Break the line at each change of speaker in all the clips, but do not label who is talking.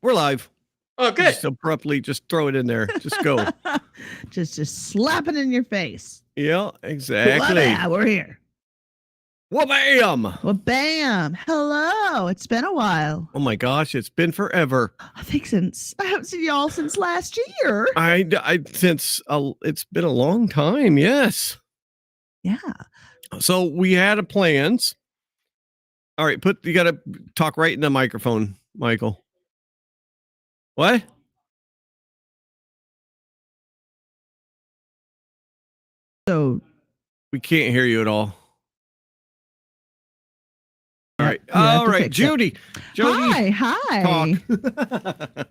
We're live.
Oh, good.
Just abruptly, just throw it in there. Just go.
just slap it in your face.
Yeah, exactly.
Yeah, we're here.
Wha-bam!
Well, bam. Hello. It's been a while.
Oh my gosh, it's been forever.
I think I haven't seen y'all since last year.
It's been a long time. Yes.
Yeah.
So we had plans. All right, you got to talk right in the microphone, Michael. What?
So
we can't hear you at all. All right.
All
right, Judy.
Hi.
Talk.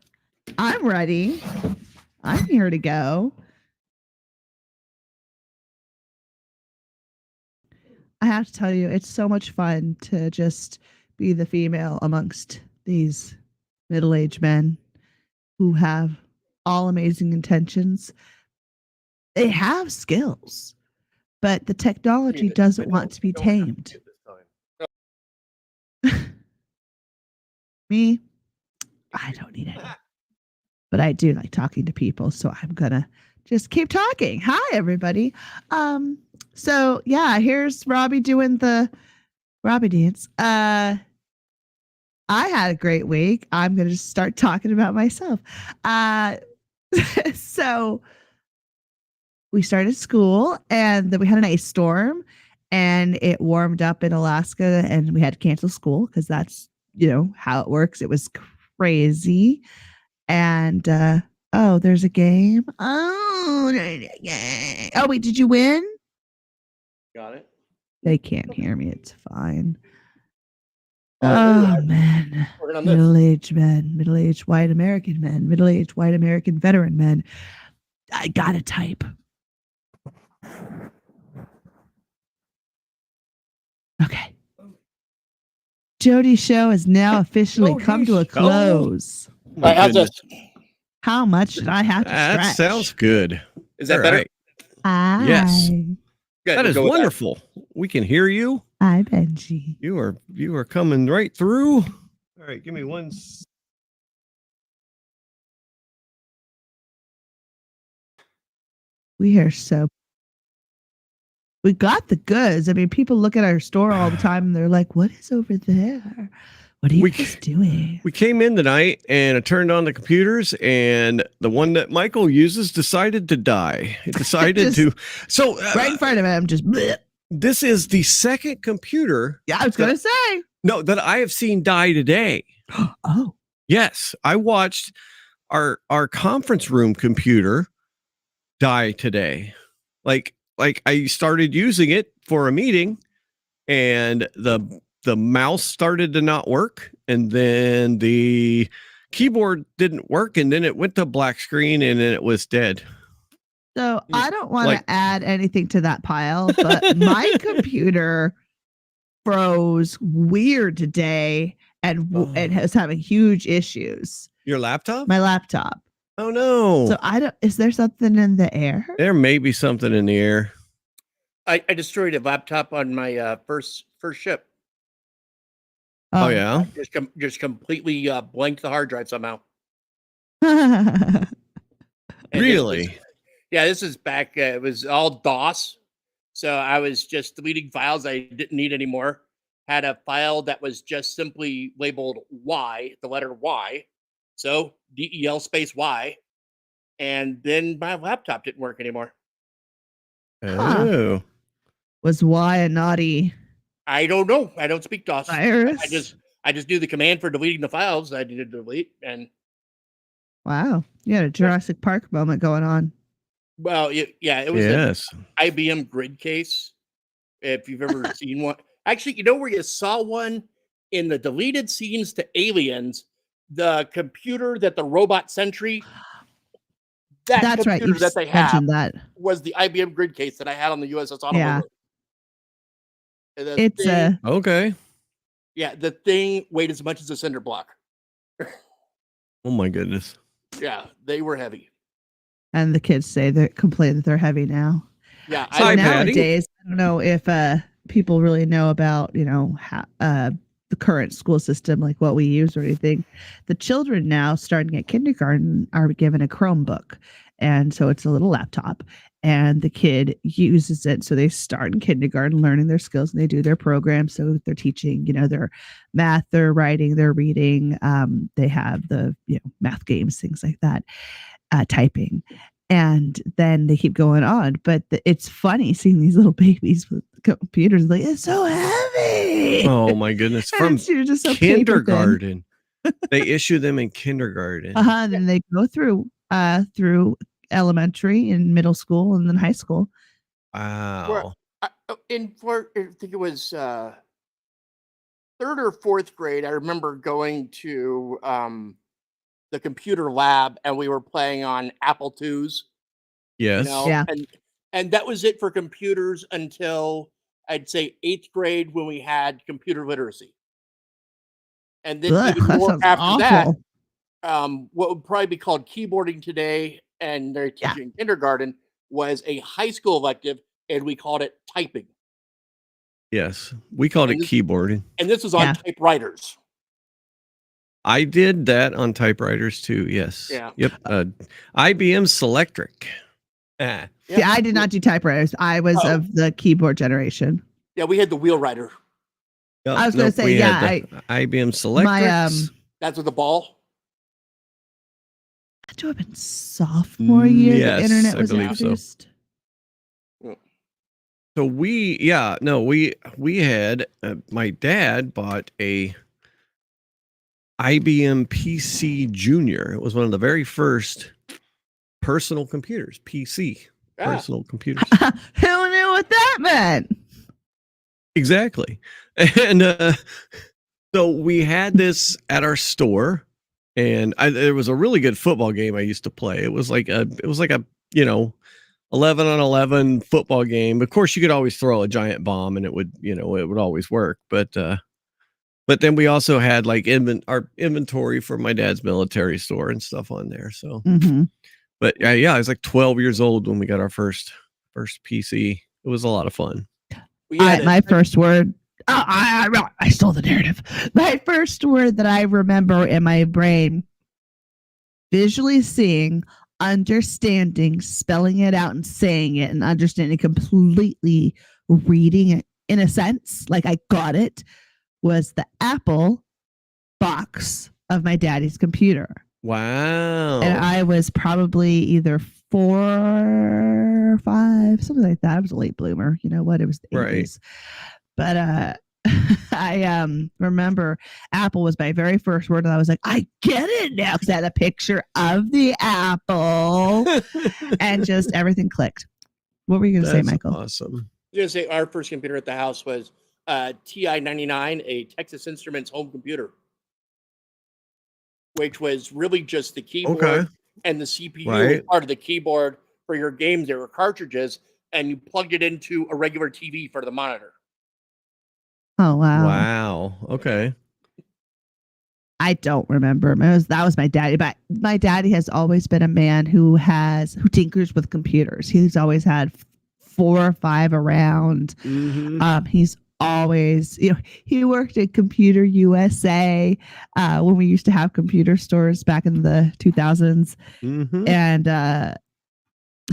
I'm ready. I'm here to go. I have to tell you, it's so much fun to just be the female amongst these middle-aged men who have all amazing intentions. They have skills, but the technology doesn't want to be tamed. Me, I don't need any. But I do like talking to people, so I'm gonna just keep talking. Hi, everybody. So yeah, here's Robbie doing the Robbie dance. I had a great week. I'm gonna just start talking about myself. So we started school, and then we had an ice storm, and it warmed up in Alaska, and we had to cancel school because that's how it works. It was crazy. And there's a game. Oh wait, did you win?
Got it.
They can't hear me. It's fine. Oh man. Middle-aged men, middle-aged white American men, middle-aged white American veteran men. I gotta type. Okay. Jody's show has now officially come to a close. How much did I have to stretch?
That sounds good.
Is that better?
Right.
Yes.
Good,
that is wonderful. We can hear you.
Hi, Benji.
You are coming right through. All right, give me one.
We got the goods. I mean, people look at our store all the time and they're like, what is over there? What are you guys doing?
We came in tonight and I turned on the computers, and the one that Michael uses decided to die. It decided to. So
right in front of him, just. Bleh.
This is the second computer.
Yeah, I was going to say.
No, that I have seen die today.
Oh.
Yes, I watched our conference room computer die today. Like I started using it for a meeting, and the mouse started to not work, and then the keyboard didn't work, and then it went to black screen, and then it was dead.
So I don't want to add anything to that pile, but my computer froze weird today and is having huge issues.
Your laptop?
My laptop.
Oh no.
So is there something in the air?
There may be something in the air.
I destroyed a laptop on my first ship.
Oh yeah.
Just completely blanked the hard drive somehow.
Really?
This is back. It was all DOS, so I was just deleting files I didn't need anymore. Had a file that was just simply labeled Y, the letter Y, so DEL space Y, and then my laptop didn't work anymore.
Oh,
was Y a naughty?
I don't know. I don't speak DOS.
Virus?
I just do the command for deleting the files I needed to delete. And
wow, you had a Jurassic Park moment going on.
Well, it was an IBM grid case. If you've ever seen one, actually, where you saw one in the deleted scenes to Aliens, the computer that the robot Sentry.
That's right. You
that they had
that
was the IBM grid case that I had on the USS Honolulu.
Yeah. It's
okay.
Yeah, the thing weighed as much as a cinder block.
Oh my goodness.
Yeah, they were heavy.
And the kids complain that they're heavy now.
Yeah,
so nowadays, I don't know if people really know about the current school system, like what we use or anything. The children now starting at kindergarten are given a Chromebook. And so it's a little laptop and the kid uses it. So they start in kindergarten learning their skills and they do their program. So they're teaching, their math, their writing, their reading. They have the, math games, things like that, typing. And then they keep going on. But it's funny seeing these little babies with computers. Like, it's so heavy.
Oh, my goodness. From
just so
kindergarten. They issue them in kindergarten.
Then they go through elementary and middle school and then high school.
Wow.
I think it was 3rd or 4th grade. I remember going to the computer lab and we were playing on Apple IIs.
Yes.
Yeah.
And that was it for computers until I'd say 8th grade when we had computer literacy. And then even more after that, what would probably be called keyboarding today, and they're teaching kindergarten, was a high school elective, and we called it typing.
Yes, we called it keyboarding.
And this was on typewriters.
I did that on typewriters too. Yes.
Yeah.
Yep. IBM Selectric.
Yeah, I did not do typewriters. I was of the keyboard generation.
Yeah, we had the wheelwriter.
I was going to say,
IBM Selectrics.
That's with the ball.
Had to have been sophomore year.
Yes,
the internet was
I believe
introduced.
So we had my dad bought a IBM PC Junior. It was one of the very first personal computers, PC, personal computers.
Who knew what that meant?
Exactly. And so we had this at our store, and there was a really good football game I used to play. It was like a 11-on-11 football game. Of course, you could always throw a giant bomb and it would always work. But then we also had like our inventory for my dad's military store and stuff on there. So, but I was like 12 years old when we got our first PC. It was a lot of fun.
My first word. I stole the narrative. My first word that I remember in my brain, visually seeing, understanding, spelling it out and saying it and understanding, completely reading it in a sense, like I got it, was the Apple box of my daddy's computer.
Wow.
And I was probably either 4 or 5, something like that. I was a late bloomer. You know what? It was the 80s. But I remember Apple was my very first word, and I was like, I get it now, because I had a picture of the apple, and just everything clicked. What were you going to say, Michael?
Awesome.
I was going to say our first computer at the house was TI-99, a Texas Instruments home computer, which was really just the keyboard and the CPU was part of the keyboard for your games. There were cartridges, and you plugged it into a regular TV for the monitor.
Oh, wow.
Wow. Okay.
I don't remember. That was my daddy, but my daddy has always been a man who tinkers with computers. He's always had 4 or 5 around. He's always, he worked at Computer USA when we used to have computer stores back in the 2000s. And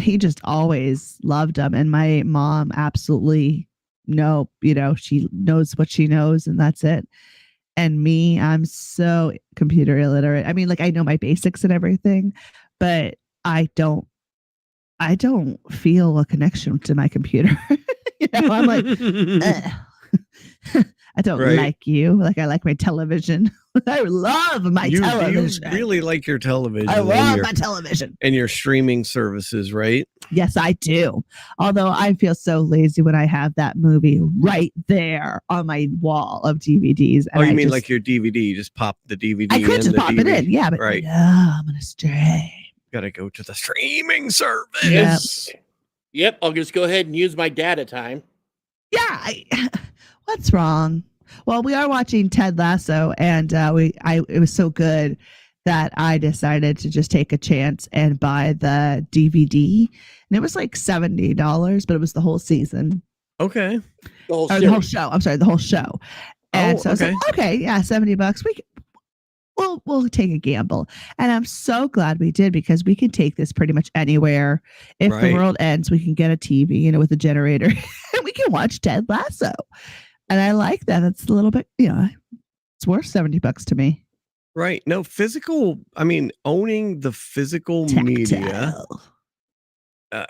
he just always loved them. And my mom absolutely she knows what she knows, and that's it. And me, I'm so computer illiterate. I mean, like, I know my basics and everything, but I don't feel a connection to my computer. I'm like, I don't like you. Like, I like my television. I love my television.
You really like your television.
I love my television.
And your streaming services, right?
Yes, I do. Although I feel so lazy when I have that movie right there on my wall of DVDs.
And you mean like your DVD? You just pop the DVD in.
I could just pop it in. Yeah, but no, I'm going to stray.
Got to go to the streaming service.
Yep. I'll just go ahead and use my data time.
Yeah. What's wrong? Well, we are watching Ted Lasso, and it was so good that I decided to just take a chance and buy the DVD, and it was like $70, but it was the whole season.
Okay.
The whole show. I'm sorry, the whole show. And
Oh,
so I was like, okay, yeah, $70. We'll take a gamble. And I'm so glad we did, because we can take this pretty much anywhere. If the
Right.
world ends, we can get a TV, with a generator, and we can watch Ted Lasso. And I like that. It's a little bit, it's worth $70 to me.
Right. No, owning the physical media
Tactile.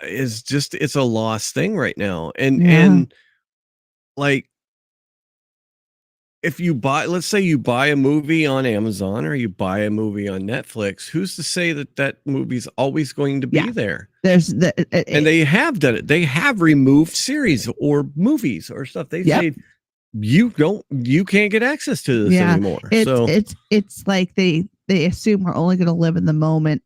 is just, it's a lost thing right now. And
Yeah.
like, if you let's say you buy a movie on Amazon or you buy a movie on Netflix, who's to say that movie's always going to be
Yeah.
there?
There's
And they have done it. They have removed series or movies or stuff. They
Yep.
say you can't get access to this anymore.
It's like they assume we're only going to live in the moment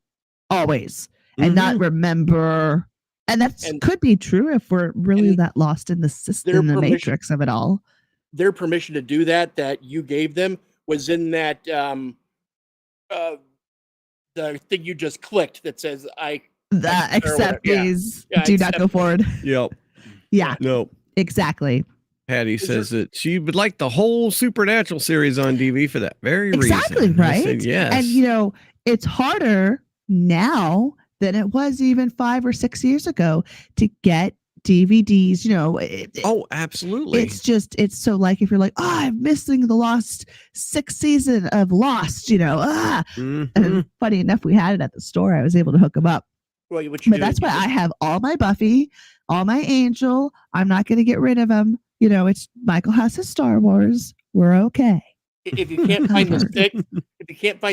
always and not remember. And could be true if we're really that lost in the system, the matrix of it all.
Their permission to do that you gave them was in that the thing you just clicked that says
accept these, do not go forward.
Yep.
Yeah.
No.
Exactly.
Patty says that she would like the whole Supernatural series on DV for that very reason.
Exactly, right?
Said, yes.
And it's harder now than it was even 5 or 6 years ago to get DVDs,
oh, absolutely.
It's so like, if you're like, I'm missing the lost 6th season of Lost, And funny enough, we had it at the store. I was able to hook them up.
Well,
but that's why I have all my Buffy, all my Angel. I'm not going to get rid of them. It's Michael has his Star Wars. We're okay.
If you can't find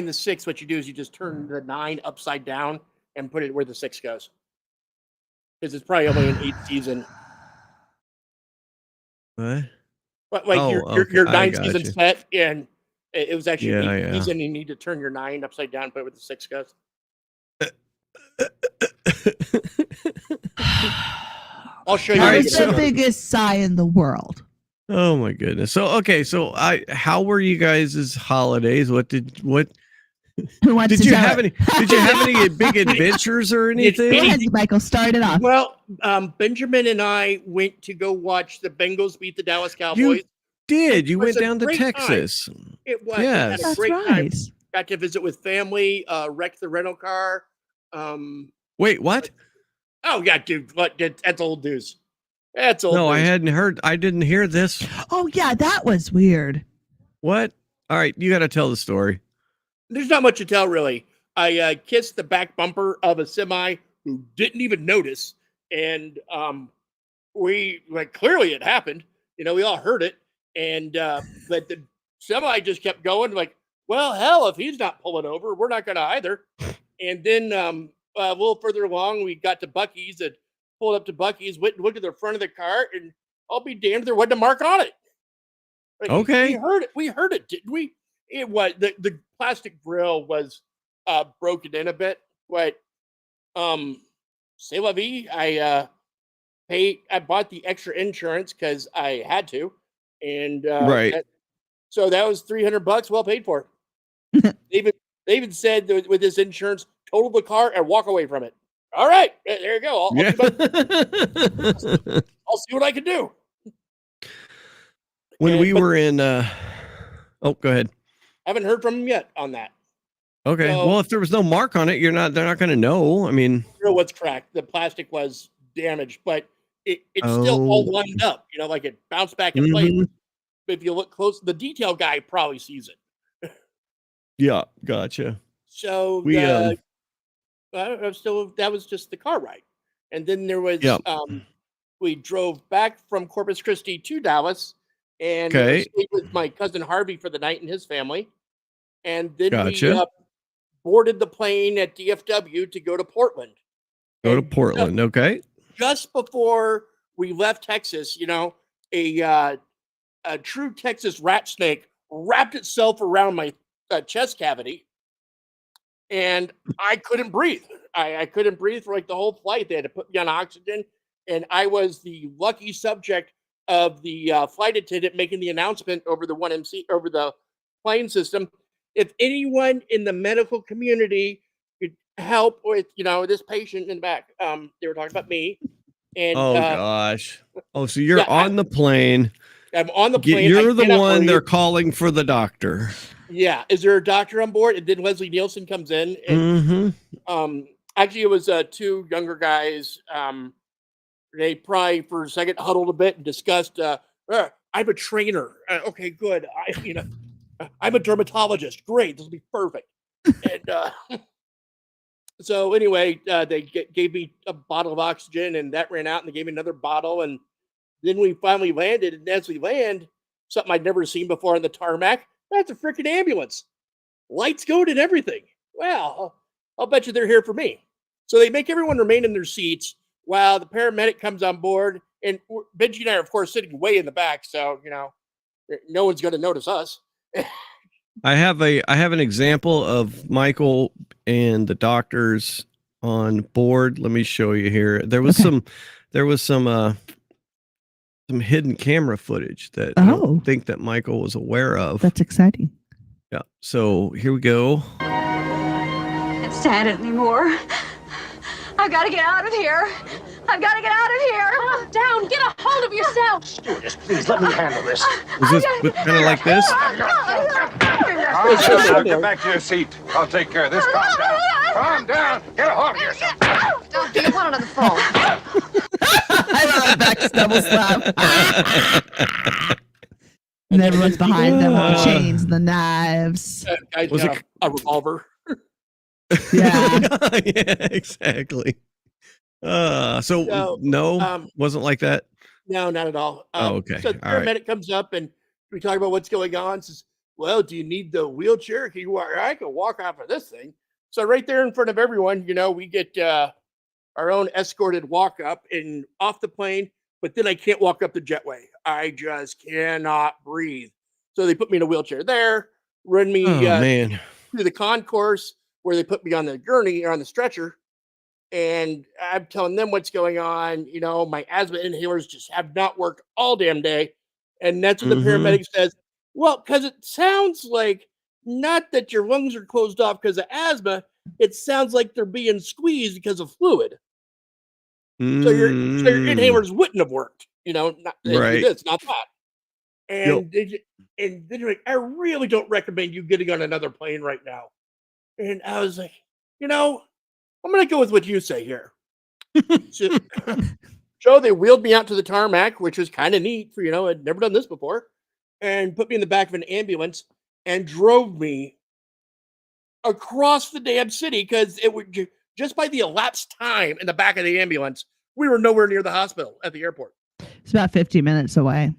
the 6, what you do is you just turn the 9 upside down and put it where the 6 goes. Because it's probably only an 8th season.
What?
But like your 9 season set, and it was actually an 8th season. You need to turn your 9 upside down, put it where the 6 goes. I'll show you.
That was the biggest sigh in the world.
Oh my goodness. So okay, how were you guys' holidays? Did you have any big adventures or anything?
Go ahead, Michael, start it off.
Well, Benjamin and I went to go watch the Bengals beat the Dallas Cowboys.
You went down to Texas.
It was.
Yes.
Had a great time. Got to visit with family, wrecked the rental car.
Wait, what?
Oh yeah, dude. That's old news. That's old news.
I didn't hear this.
Oh yeah, that was weird.
What? All right, you got to tell the story.
There's not much to tell, really. I kissed the back bumper of a semi who didn't even notice, and clearly it happened. We all heard it, and but the semi just kept going. Like, well, hell, if he's not pulling over, we're not going to either. And then a little further along, we got to Buc-ee's and pulled up to Buc-ee's, went and looked at the front of the car, and I'll be damned, there wasn't a mark on it.
Okay,
we heard it, didn't we? It was the plastic grill was broken in a bit, but c'est la vie. I bought the extra insurance because I had to, and
right.
So that was $300, well paid for. They even said that with this insurance, total the car and walk away from it. All right, there you go. I'll see what I can do.
When we were in, go ahead.
I haven't heard from him yet on that.
Okay. So, well, if there was no mark on it, they're not going to know. I mean,
what's cracked. The plastic was damaged, but it's still all lined up. Like it bounced back in place. If you look close, the detail guy probably sees it.
Yeah, gotcha.
So that was just the car ride, and then there was we drove back from Corpus Christi to Dallas, and stayed with my cousin Harvey for the night and his family, and then we boarded the plane at DFW to go to Portland.
Okay.
Just before we left Texas, a true Texas rat snake wrapped itself around my chest cavity, and I couldn't breathe. I couldn't breathe for the whole flight. They had to put me on oxygen, and I was the lucky subject of the flight attendant making the announcement over the 1MC over the plane system. If anyone in the medical community could help with, this patient in the back, they were talking about me. And
gosh. Oh, so you're on the plane.
I'm on the plane.
You're the
cannot
one
breathe.
they're calling for the doctor.
Yeah. Is there a doctor on board? And then Leslie Nielsen comes in, and actually it was two younger guys. They probably for a second huddled a bit and discussed. I'm a trainer. Okay, good. I'm a dermatologist. Great, this will be perfect. And so anyway, they gave me a bottle of oxygen, and that ran out, and they gave me another bottle, and then we finally landed. And as we land, something I'd never seen before on the tarmac. That's a freaking ambulance. Lights going and everything. Well, I'll bet you they're here for me. So they make everyone remain in their seats while the paramedic comes on board. And Benji and I are, of course, sitting way in the back. So, no one's going to notice us.
I have an example of Michael and the doctors on board. Let me show you here. There was some hidden camera footage that I don't think that Michael was aware of.
That's exciting.
Yeah. So here we go.
Can't stand it anymore. I've got to get out of here. I've got to get out of here. Calm down. Get a hold of yourself.
Stewardess, please let me handle this.
Is this kind of like this?
Get back to your seat. I'll take care of this. Calm down. Calm down. Get a hold of yourself.
Don't do you want another phone?
I love that double slap. And everyone's behind them with the chains and the knives.
Guys got a revolver.
Yeah.
Yeah, exactly. So no, wasn't like that.
No, not at all.
Okay.
So the paramedic comes up and we talk about what's going on. Says, well, do you need the wheelchair? I can walk off of this thing. So right there in front of everyone, we get our own escorted walk up and off the plane. But then I can't walk up the jetway. I just cannot breathe. So they put me in a wheelchair there, run me through the concourse where they put me on the gurney or on the stretcher. And I'm telling them what's going on. My asthma inhalers just have not worked all damn day. And that's when the paramedic says, well, because it sounds like not that your lungs are closed off because of asthma. It sounds like they're being squeezed because of fluid. So your inhalers wouldn't have worked, not
right.
This, not that. And then you're like, I really don't recommend you getting on another plane right now. And I was like, I'm going to go with what you say here. So they wheeled me out to the tarmac, which was kind of neat for, I'd never done this before, and put me in the back of an ambulance and drove me across the damn city because it would just by the elapsed time in the back of the ambulance, we were nowhere near the hospital at the airport.
It's about 50 minutes away.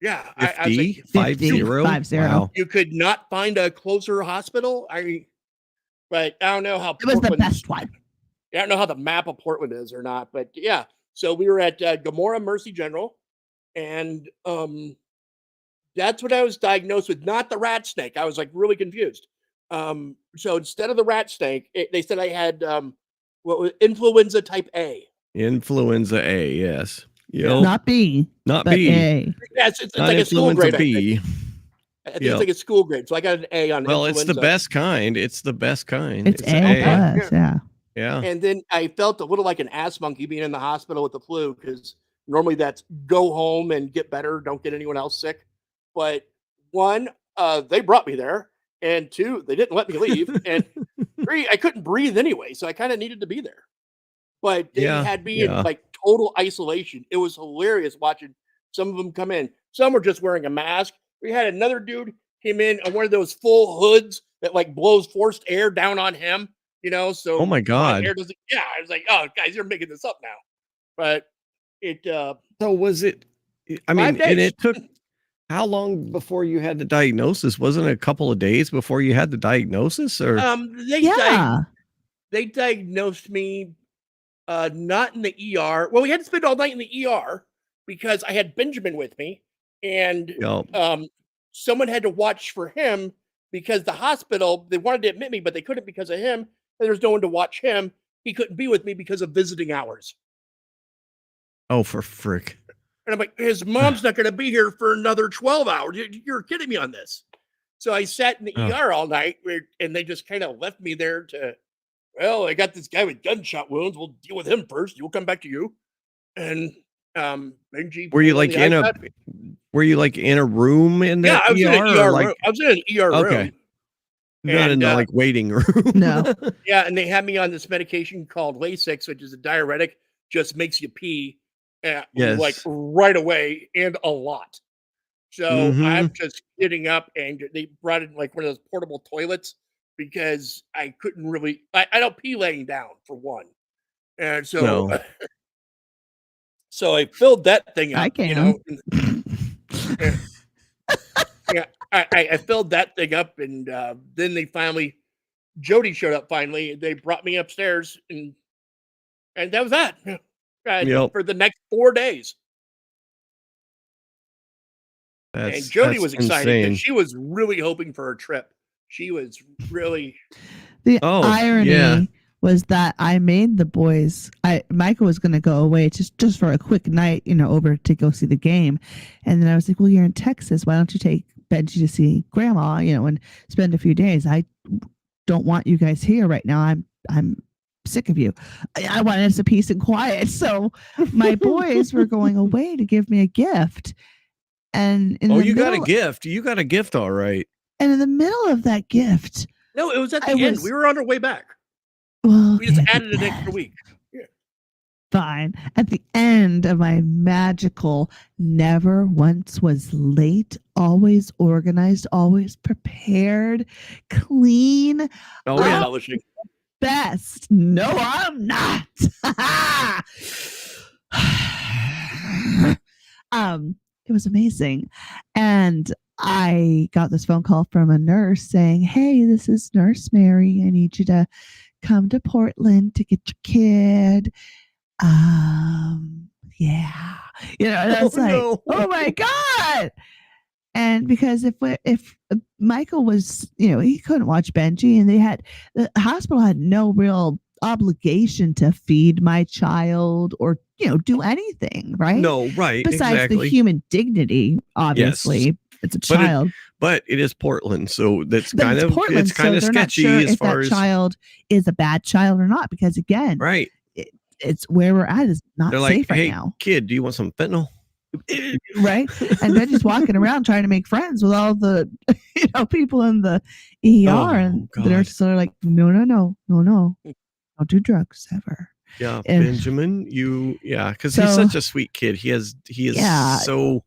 Yeah.
50?
I was like,
50.
Wow.
You could not find a closer hospital. But I don't know how
it was the best one.
I don't know how the map of Portland is or not, but yeah. So we were at Gomorrah Mercy General, and that's what I was diagnosed with, not the rat snake. I was like really confused. So instead of the rat snake, they said I had what was influenza type A.
Influenza A, yes.
Yep. Not B.
Not
but
B.
A.
Yes, it's like a school grade.
B.
I think it's like a school grade. So I got an A on influenza.
It's the best kind. It's the best kind.
It's A plus, yeah.
Yeah.
And then I felt a little like an ass monkey being in the hospital with the flu because normally that's go home and get better. Don't get anyone else sick. But one, they brought me there. And two, they didn't let me leave. And three, I couldn't breathe anyway. So I kind of needed to be there. But they had me in like total isolation. It was hilarious watching some of them come in. Some were just wearing a mask. We had another dude came in on one of those full hoods that like blows forced air down on him, so
oh my God.
Air doesn't, I was like, oh guys, you're making this up now. But it
so was it, I mean, and it took how long before you had the diagnosis? Wasn't it a couple of days before you had the diagnosis or
they diagnosed me not in the ER. Well, we had to spend all night in the ER because I had Benjamin with me. And someone had to watch for him because the hospital, they wanted to admit me, but they couldn't because of him. And there's no one to watch him. He couldn't be with me because of visiting hours.
Oh, for frick.
And I'm like, his mom's not going to be here for another 12 hours. You're kidding me on this. So I sat in the ER all night and they just kind of left me there to, well, I got this guy with gunshot wounds. We'll deal with him first. We'll come back to you. And Benji.
Were you
played
like
on
in
the
a
iPad.
were you like in a room in
Yeah,
that
I was in an
ER or
ER
like
room. I was in an ER
okay.
room.
Not in
And,
the like waiting room?
No.
yeah, and they had me on this medication called Lasix, which is a diuretic, just makes you pee, like
Yes.
right away and a lot. So I'm
Mhm.
just getting up, and they brought in like one of those portable toilets because I couldn't really. I don't pee laying down for one, and so
No.
so I filled that thing
I
up.
can.
And, yeah, I filled that thing up, and then they finally Jody showed up. Finally, they brought me upstairs, and that was that.
Yep.
For the next 4 days. And Jody
That's
was excited because
insane.
she was really hoping for a trip. She was really
The
Oh,
irony
yeah.
was that I made the boys. Michael was going to go away just for a quick night, over to go see the game, and then I was like, "Well, you're in Texas. Why don't you take Benji to see Grandma? And spend a few days. I don't want you guys here right now. I'm sick of you. I wanted some peace and quiet. So my boys were going away to give me a gift, and
You got a gift. You got a gift, all right.
And in the middle of that gift,
no, it was at the end. We were on our way back.
Well,
We just added an extra week. Yeah.
Fine. At the end of my magical, never once was late, always organized, always prepared, clean.
Oh yeah.
Publishing.
Best. No, I'm not. It was amazing. And I got this phone call from a nurse saying, "Hey, this is Nurse Mary. I need you to come to Portland to get your kid." Yeah. And I was
no.
oh my God. And because if Michael was, he couldn't watch Benji, and the hospital had no real obligation to feed my child or, do anything, right?
No, right.
Besides
exactly.
the human dignity, obviously.
Yes.
It's a child.
But it is Portland, so that's
But
kind
it's
of
Portland,
it's kind
so
of
they're not
sketchy
sure
as
if
far
that
as
child is a bad child or not, because again,
right.
It's where we're at is not
They're
safe
like,
right
hey,
now.
kid, do you want some fentanyl?
Right? And Benji's walking around trying to make friends with all the people in the ER, and the nurses are like, no, don't do drugs ever.
Yeah,
And
Benjamin, because he's such a sweet kid. He is so.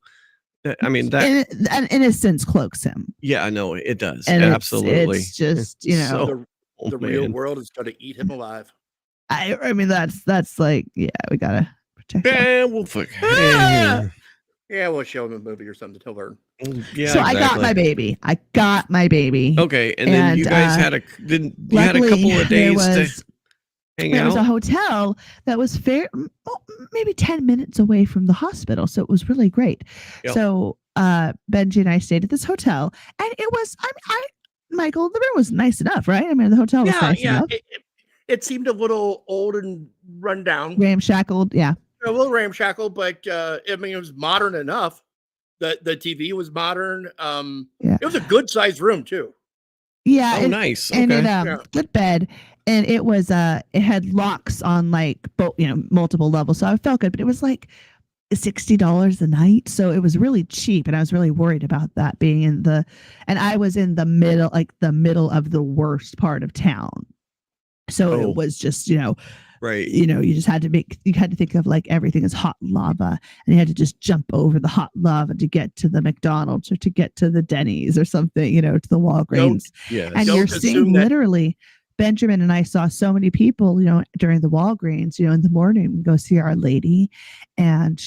I mean that
and innocence cloaks him.
Yeah, I know it does.
And
absolutely.
it's just
the real world is going to eat him alive.
I mean that's like, we gotta protect him.
Yeah, we'll fuck.
Yeah, we'll show him a movie or something to learn.
Yeah,
so exactly. I got my baby.
Okay, and then you guys had a couple of days to hang out.
There was a hotel that was maybe 10 minutes away from the hospital, so it was really great. Yep. So Benji and I stayed at this hotel, and it was Michael, the room was nice enough, right? I mean, the hotel was nice enough.
It seemed a little old and run down,
ramshackled, yeah.
A little ramshackle, but I mean, it was modern enough. The TV was modern. It was a good sized room too.
Yeah.
Oh, nice.
And
okay.
it good bed, and it was it had locks on like multiple levels, so I felt good. But it was like $60 a night, so it was really cheap, and I was really worried about that being and I was in the middle of the worst part of town, so it was just
right.
You just had to think of like everything is hot lava, and you had to just jump over the hot lava to get to the McDonald's or to get to the Denny's or something, to the Walgreens.
Yes.
And you're seeing literally, Benjamin and I saw so many people, during the Walgreens, in the morning, we go see Our Lady, and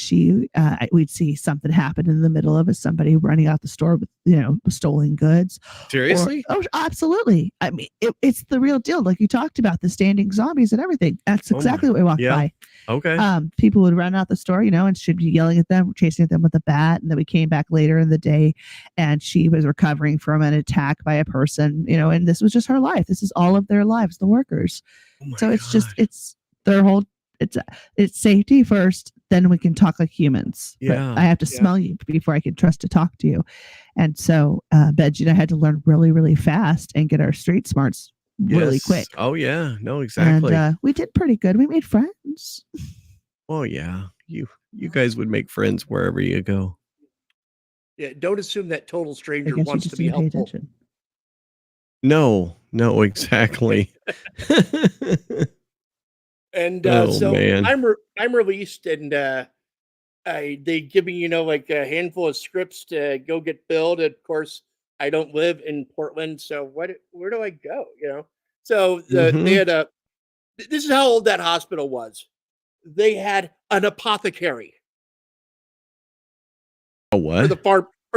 we'd see something happen in the middle of it, somebody running out the store with, stolen goods.
Seriously?
Oh, absolutely. I mean, it's the real deal. Like you talked about the standing zombies and everything. That's exactly what we walked by.
Okay.
People would run out the store, and she'd be yelling at them, chasing at them with a bat. And then we came back later in the day, and she was recovering from an attack by a person, and this was just her life. This is all of their lives, the workers. So it's just, it's their whole, it's safety first, then we can talk like humans.
Yeah.
But I have to smell you before I can trust to talk to you. And so Benji and I had to learn really, really fast and get our street smarts really quick.
Oh yeah, no, exactly.
And we did pretty good. We made friends.
Oh yeah, you You guys would make friends wherever you go.
Yeah, don't assume that total
I
stranger
guess you
wants
just
to be
didn't pay
helpful.
attention.
No, exactly.
And
Oh,
so
man.
I'm released, and they give me like a handful of scripts to go get billed. Of course, I don't live in Portland, so where do I go? So they
Mhm.
had this is how old that hospital was. They had an apothecary
A
for the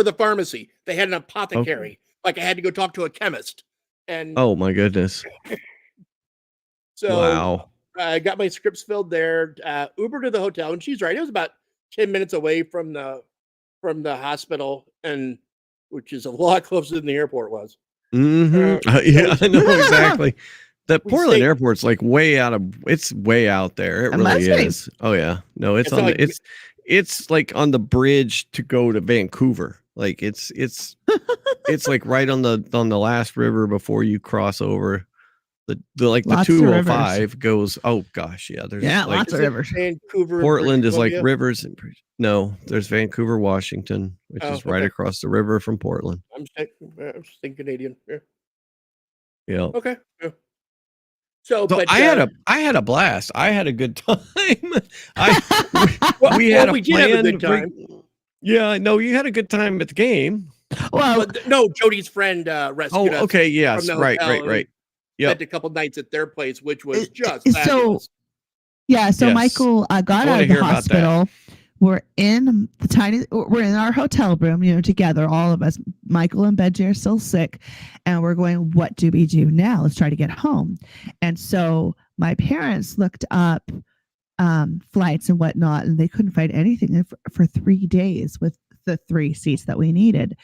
what?
pharmacy. They had an
Okay.
apothecary. Like I had to go talk to a chemist, and
Oh my goodness.
so
Wow.
I got my scripts filled there. Uber to the hotel, and she's right. It was about 10 minutes away from the hospital, and which is a lot closer than the airport was.
Mhm.
So
Yeah, I know exactly. That
we
Portland
stayed.
airport's like way it's way out there. It
It
really
must be.
is. Oh yeah. No, it's
It's not
on
like
the it's like on the bridge to go to Vancouver. Like it's like right on the last river before you cross over. The like the
Lots of rivers.
205 goes, oh gosh, yeah. There's
Yeah,
like
lots of
is it
rivers.
Vancouver, and
Portland
British
is like
Columbia?
rivers and no, there's Vancouver, Washington, which
Oh,
is right
okay.
across the river from Portland.
I'm just thinking Canadian. Yeah.
Yeah.
Okay. Yeah. So,
So
but
I had a blast. I had a good time.
well,
we had a
we did have a good
plan.
time.
Yeah, no, you had a good time at the game.
Well,
But no, Jody's friend rescued
Oh,
us
okay,
from
yes,
the
right.
hotel and
Yep.
spent a couple nights at their place, which was just
so
fabulous.
yeah, so
Yes.
Michael got
I
out
wanna
of the
hear about that.
hospital. We're in our hotel room, together, all of us. Michael and Benji are still sick, and we're going, what do we do now? Let's try to get home. And so my parents looked up flights and whatnot, and they couldn't find anything for 3 days with the 3 seats that we needed.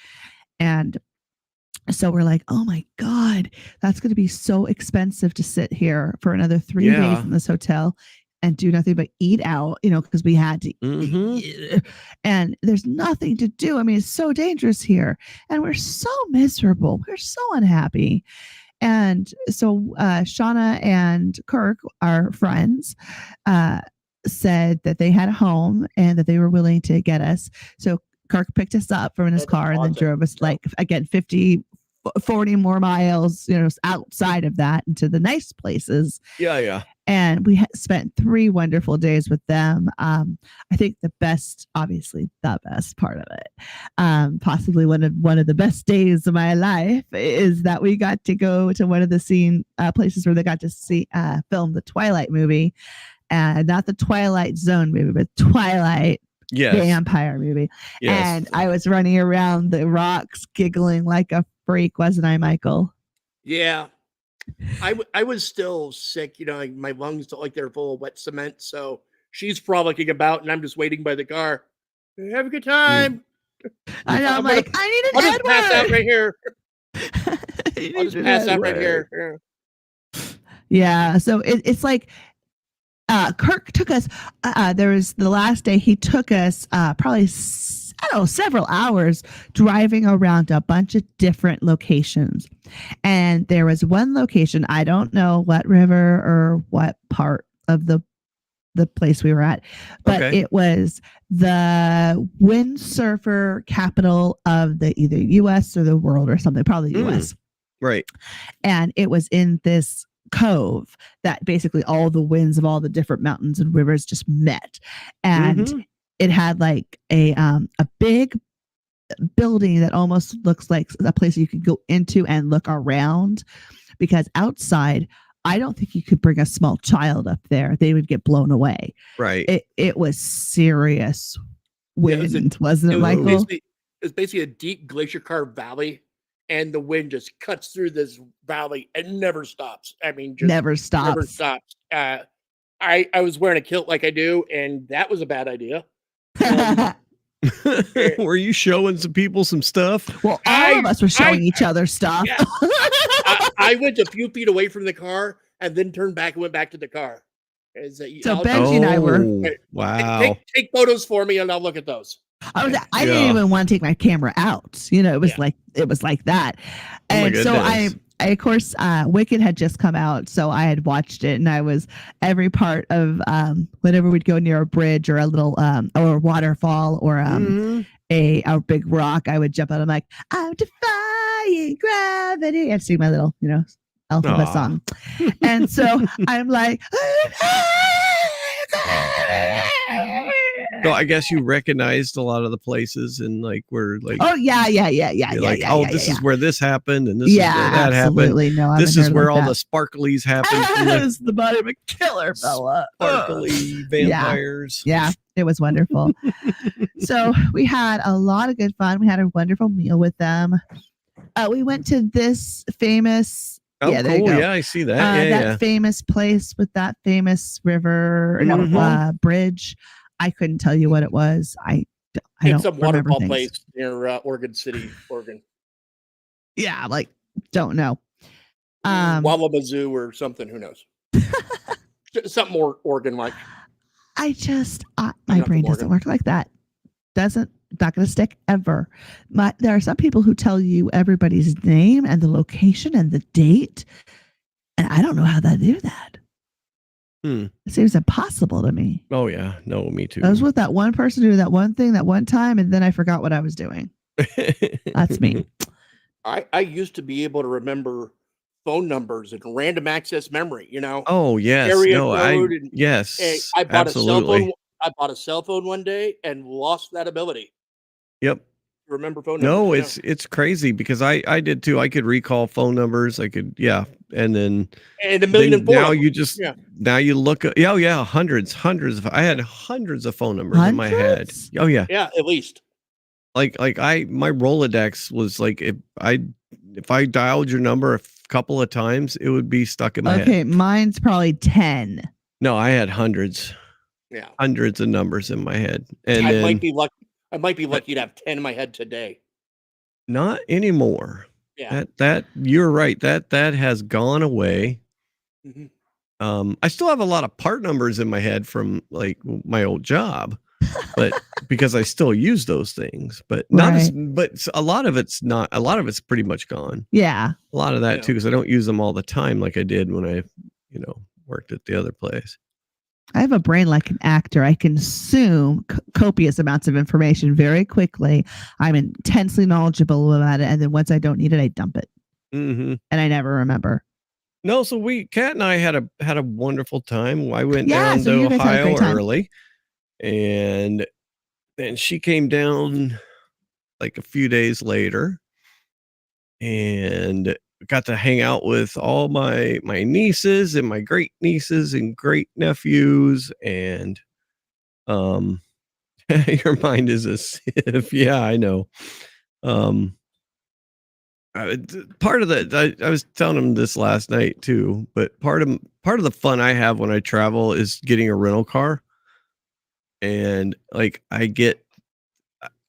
And so we're like, oh my God, that's going to be so expensive to sit here for another 3 days
Yeah.
in this hotel and do nothing but eat out, because we had to
Mhm.
and there's nothing to do. I mean, it's so dangerous here, and we're so miserable. We're so unhappy. And so Shauna and Kirk, our friends, said that they had a home and that they were willing to get us. So Kirk picked us up from his
That's
car and then
awesome.
drove us
Yeah.
like, again, 40 more miles, outside of that into the nice places.
Yeah.
And we spent 3 wonderful days with them. I think the best part of it, possibly one of the best days of my life, is that we got to go to one of the places where they got to see film the Twilight movie, not the Twilight Zone movie, but Twilight
Yes.
vampire movie.
Yes.
And I was running around the rocks giggling like a freak, wasn't I, Michael?
Yeah. I was still sick, like my lungs felt like they're full of wet cement. So she's frolicking about, and I'm just waiting by the car. Have a good time.
I know. I'm like, I need
I'll
an
just pass out
Edward.
right here.
You
I'll
need
just
an
pass out right
Edward.
here.
Yeah. So it's like Kirk took us. There was the last day he took us probably several hours driving around a bunch of different locations. And there was one location, I don't know what river or what part of the place we were at, but
Okay.
it was the windsurfer capital of the either US or the world or something, probably US.
Right.
And it was in this cove that basically all the winds of all the different mountains and rivers just met. And it had like a big building that almost looks like a place you could go into and look around, because outside, I don't think you could bring a small child up there. They would get blown away.
Right.
It was serious wind, wasn't it, Michael?
It was basically a deep glacier carved valley, and the wind just cuts through this valley and never stops. I mean, just
never stops.
Never stops. I was wearing a kilt like I do, and that was a bad idea.
Were you showing some people some stuff?
Well, all of us were showing each other stuff.
Yeah. I went a few feet away from the car and then turned back and went back to the car.
So Benji and I were.
Wow.
Take photos for me, and I'll look at those.
I didn't even want to take my camera out. It was like that.
Oh,
and so of course, Wicked had just come out, so I had watched it, and I was every part of whenever we'd go near a bridge or a little or a waterfall or a big rock, I would jump out. I'm like, I'm defying gravity, and sing my little, alphabet song. And so I'm like,
so I guess you recognized a lot of the places and like were like,
oh yeah,
this is where this happened and this is where that
absolutely.
happened.
No,
this is where all
that.
the sparklies happen.
It was the body of a killer fella.
Sparkly vampires.
Yeah, it was wonderful. So we had a lot of good fun. We had a wonderful meal with them. We went to this famous.
Oh,
yeah, there
cool.
you go.
Yeah, I see that.
That famous place with that famous river, bridge. I couldn't tell you what it was. I
It's
don't
a waterfall
remember
place near Oregon City, Oregon.
Yeah, like don't know.
Wallabazoo or something. Who knows? Something more Oregon-like.
My brain doesn't work like that. Not going to stick ever. There are some people who tell you everybody's name and the location and the date, and I don't know how they do that. It seems impossible to me.
Oh yeah, no, me too.
I was with that one person doing that one thing that one time, and then I forgot what I was doing. That's me.
I used to be able to remember phone numbers and random access memory.
Oh yes,
area
no,
code I bought
absolutely.
a cell phone. I bought a cell phone one day and lost that ability.
Yep.
Remember phone
No,
numbers.
it's crazy because I did too. I could recall phone numbers. I could, and then
and a million and four.
Now you just now you look at hundreds of. I had hundreds of phone numbers in my head. Oh yeah,
at least.
Like my Rolodex was like if I dialed your number a couple of times, it would be stuck in my head.
Okay, mine's probably 10.
No, I had hundreds.
Yeah,
hundreds of numbers in my head, and
I might be lucky to have 10 in my head today.
Not anymore.
Yeah,
that you're right. That has gone away. I still have a lot of part numbers in my head from like my old job, but because I still use those things, but not but a lot of it's not. A lot of it's pretty much gone.
Yeah,
a lot of that too, because I don't use them all the time like I did when I, worked at the other place.
I have a brain like an actor. I consume copious amounts of information very quickly. I'm intensely knowledgeable about it. And then once I don't need it, I dump it. And I never remember.
No, so Kat and I had a wonderful time. I went down to Ohio early, and then she came down like a few days later and got to hang out with all my nieces and my great nieces and great nephews, and your mind is a sieve. Yeah, I know. Part of the I was telling him this last night too, but part of the fun I have when I travel is getting a rental car, and like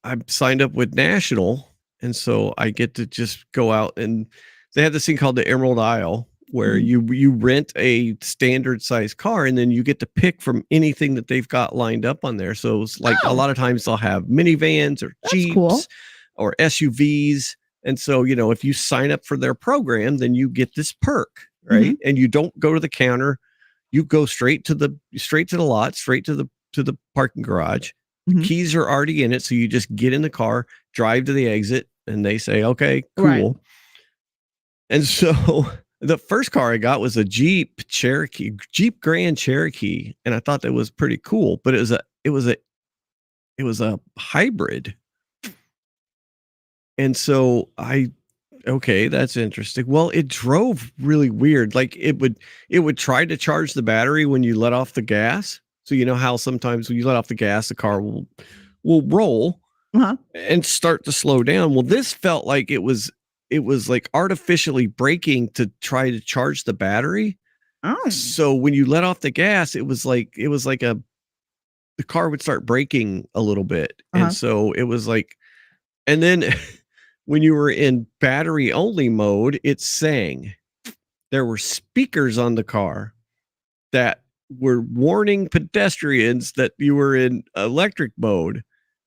I'm signed up with National, and so I get to just go out, and they have this thing called the Emerald Isle where you rent a standard size car, and then you get to pick from anything that they've got lined up on there. So it's like a lot of times they'll have minivans or Jeeps or SUVs. And so, if you sign up for their program, then you get this perk, right? And you don't go to the counter, you go straight to the lot, straight to the parking garage. Keys are already in it, so you just get in the car, drive to the exit, and they say, "Okay, cool." Right. And so the first car I got was a Jeep Grand Cherokee, and I thought that was pretty cool, but it was a hybrid. And so that's interesting. Well, it drove really weird. Like it would try to charge the battery when you let off the gas. So you know how sometimes when you let off the gas, the car will roll and start to slow down. Well, this felt like it was like artificially braking to try to charge the battery. So when you let off the gas, it was like the car would start braking a little bit. And so it was like, and then when you were in battery only mode, it sang. There were speakers on the car that were warning pedestrians that you were in electric mode.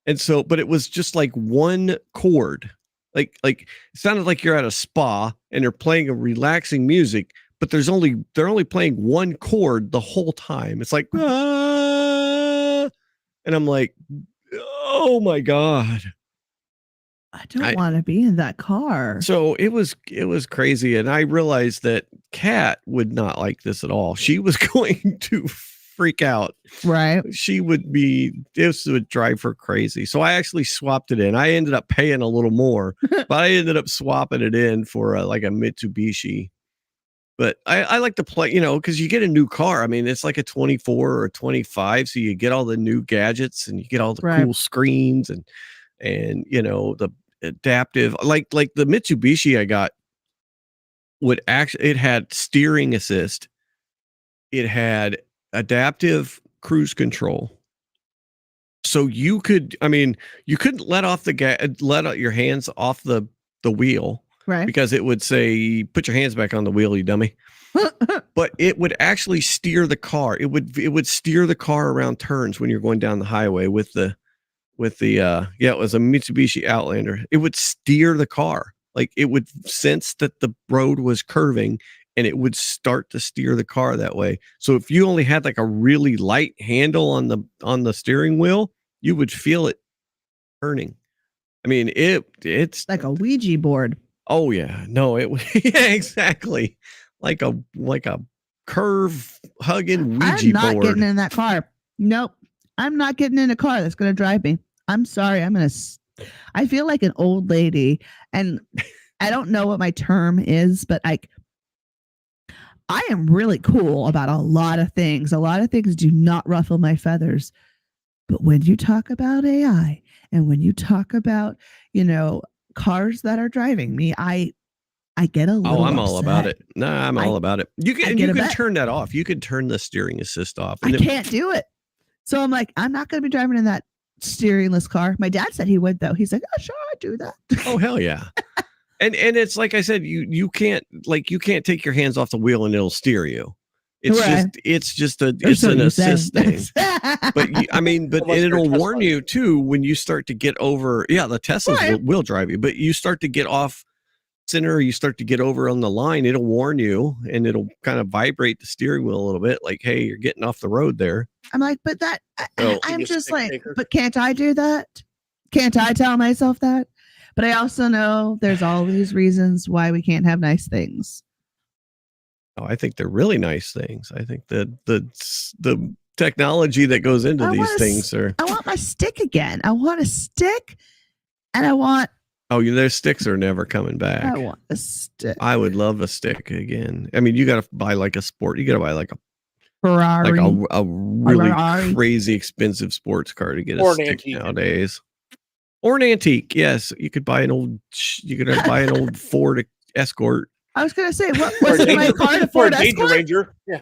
And so, but it was just like one chord. Like it sounded like you're at a spa and they're playing a relaxing music, but they're only playing one chord the whole time. It's like, and I'm like, oh my God.
I don't want to be in that car.
So it was crazy. And I realized that Kat would not like this at all. She was going to freak out.
Right.
This would drive her crazy. So I actually swapped it in. I ended up paying a little more, but I ended up swapping it in for like a Mitsubishi. But I like to play, because you get a new car. I mean, it's like a 24 or a 25. So you get all the new gadgets and you get all the cool screens and the adaptive, like the Mitsubishi I got it had steering assist. It had adaptive cruise control. So you couldn't let out your hands off the wheel,
right?
Because it would say, put your hands back on the wheel, you dummy. But it would actually steer the car. It would steer the car around turns when you're going down the highway it was a Mitsubishi Outlander. It would steer the car. Like it would sense that the road was curving and it would start to steer the car that way. So if you only had like a really light handle on the steering wheel, you would feel it turning. I mean, it's
like a Ouija board.
Oh yeah. No, it was yeah, exactly. Like a curve hugging Ouija board.
I'm not getting in that car. Nope. I'm not getting in a car that's going to drive me. I'm sorry. I feel like an old lady, and I don't know what my term is, but I am really cool about a lot of things. A lot of things do not ruffle my feathers. But when you talk about AI and when you talk about, cars that are driving me, I get a little
I'm
upset.
all about it. No, I'm all about it. You can turn that off. You could turn the steering assist off.
I can't do it. So I'm like, I'm not going to be driving in that steeringless car. My dad said he would, though. He's like, oh, sure, I'd do that.
Oh, hell yeah. And it's like I said, you can't take your hands off the wheel and it'll steer you. It's just an assist thing. But it'll warn you too when you start to get over. Yeah, the Teslas will drive you, but you start to get off center, you start to get over on the line, it'll warn you and it'll kind of vibrate the steering wheel a little bit, like, hey, you're getting off the road there.
I'm like, but I'm just like, but can't I do that? Can't I tell myself that? But I also know there's all these reasons why we can't have nice things.
Oh, I think they're really nice things. I think that the technology that goes into these things are.
I want my stick again. I want a stick, and I want.
Oh, their sticks are never coming back.
I want a stick.
I would love a stick again. I mean, you got to buy like a sport. You got to buy like a
Ferrari,
like a really crazy expensive sports car to get a stick nowadays. Or an antique. Yes, you could buy an old Ford Escort.
I was gonna say, what was my car? A Ford Escort?
Ranger. Yeah.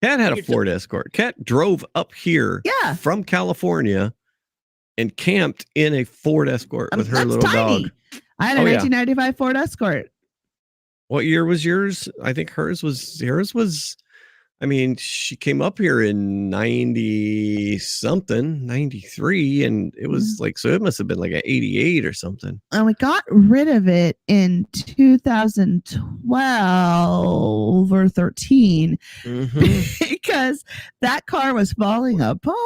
Kat had a Ford Escort. Kat drove up here from California and camped in a Ford Escort with her little dog.
I had a 1995 Ford Escort.
What year was yours? I think hers was. I mean, she came up here in 90 something, 93, and it was like, so it must have been like an 88 or something.
And we got rid of it in 2012 or 13 because that car was falling apart.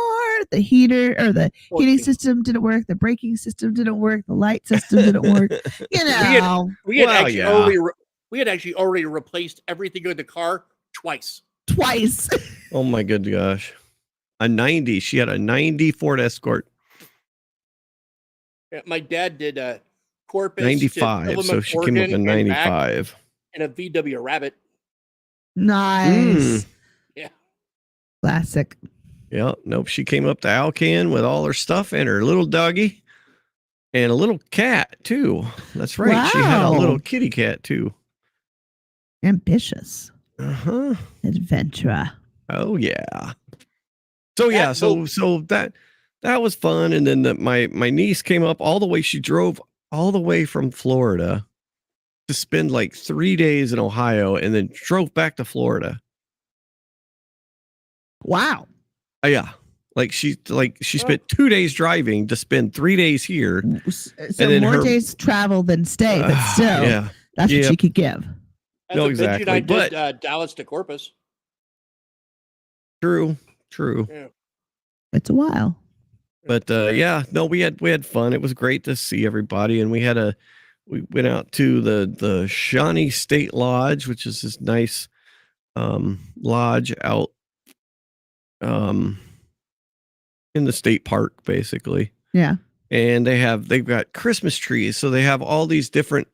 The heater or the heating system didn't work. The braking system didn't work. The light system didn't work.
We had actually already replaced everything in the car twice.
Oh my good gosh. A 90. She had a 90 Ford Escort.
Yeah, my dad did a Corpus
95, so she came up in 95.
And a VW Rabbit.
Nice.
Yeah.
Classic.
Yeah, nope. She came up to Alcan with all her stuff and her little doggy and a little cat too. That's right. Wow. She had a little kitty cat too.
Ambitious.
Uh-huh.
Adventure.
Oh yeah. So yeah, so that was fun. And then my niece came up all the way. She drove all the way from Florida to spend like 3 days in Ohio and then drove back to Florida.
Wow.
Yeah. Like she spent 2 days driving to spend 3 days here.
So
And then
more
her-
days travel than stay, but still,
yeah.
that's what
Yep.
she could give.
That's
No,
what Benji and I
exactly, but-
did Dallas to Corpus.
True.
Yeah.
It's a while.
But yeah, no, we had fun. It was great to see everybody, and we went out to the Shawnee State Lodge, which is this nice lodge out in the state park, basically.
Yeah.
And they've got Christmas trees, so they have all these different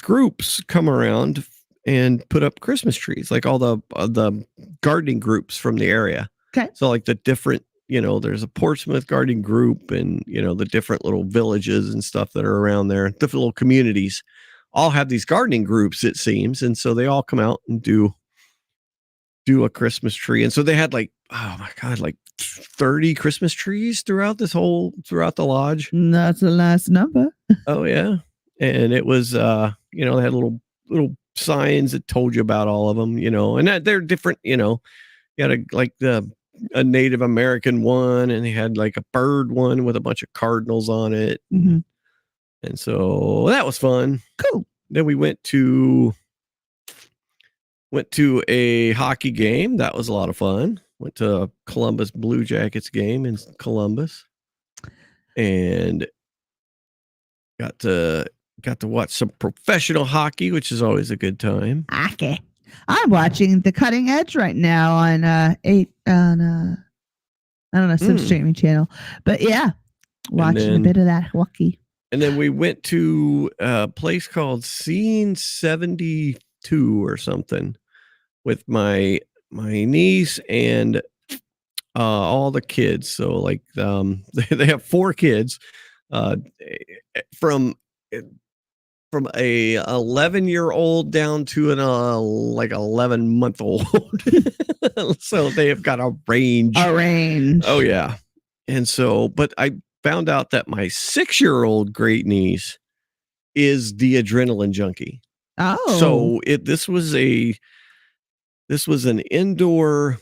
groups come around and put up Christmas trees, like all the gardening groups from the area.
Okay.
So like the different, there's a Portsmouth gardening group, and the different little villages and stuff that are around there, different little communities, all have these gardening groups, it seems, and so they all come out and do a Christmas tree. And so they had like, oh my God, like 30 Christmas trees throughout the lodge.
That's the last number.
Oh yeah. And it was they had little signs that told you about all of them, and that they're different, you had a Native American one, and they had like a bird one with a bunch of cardinals on it.
Mhm.
And so that was fun.
Cool.
Then we went to a hockey game. That was a lot of fun. Went to a Columbus Blue Jackets game in Columbus, and got to watch some professional hockey, which is always a good time.
Okay. I'm watching The Cutting Edge right now on I don't know, some streaming channel. But yeah, watching a bit of that hockey.
And then we went to a place called Scene 72 or something with my niece and all the kids. So like they have 4 kids from a 11-year-old down to an 11-month-old. So they have got a range. Oh yeah. And so, but I found out that my 6-year-old great niece is the adrenaline junkie.
Oh.
So this was an indoor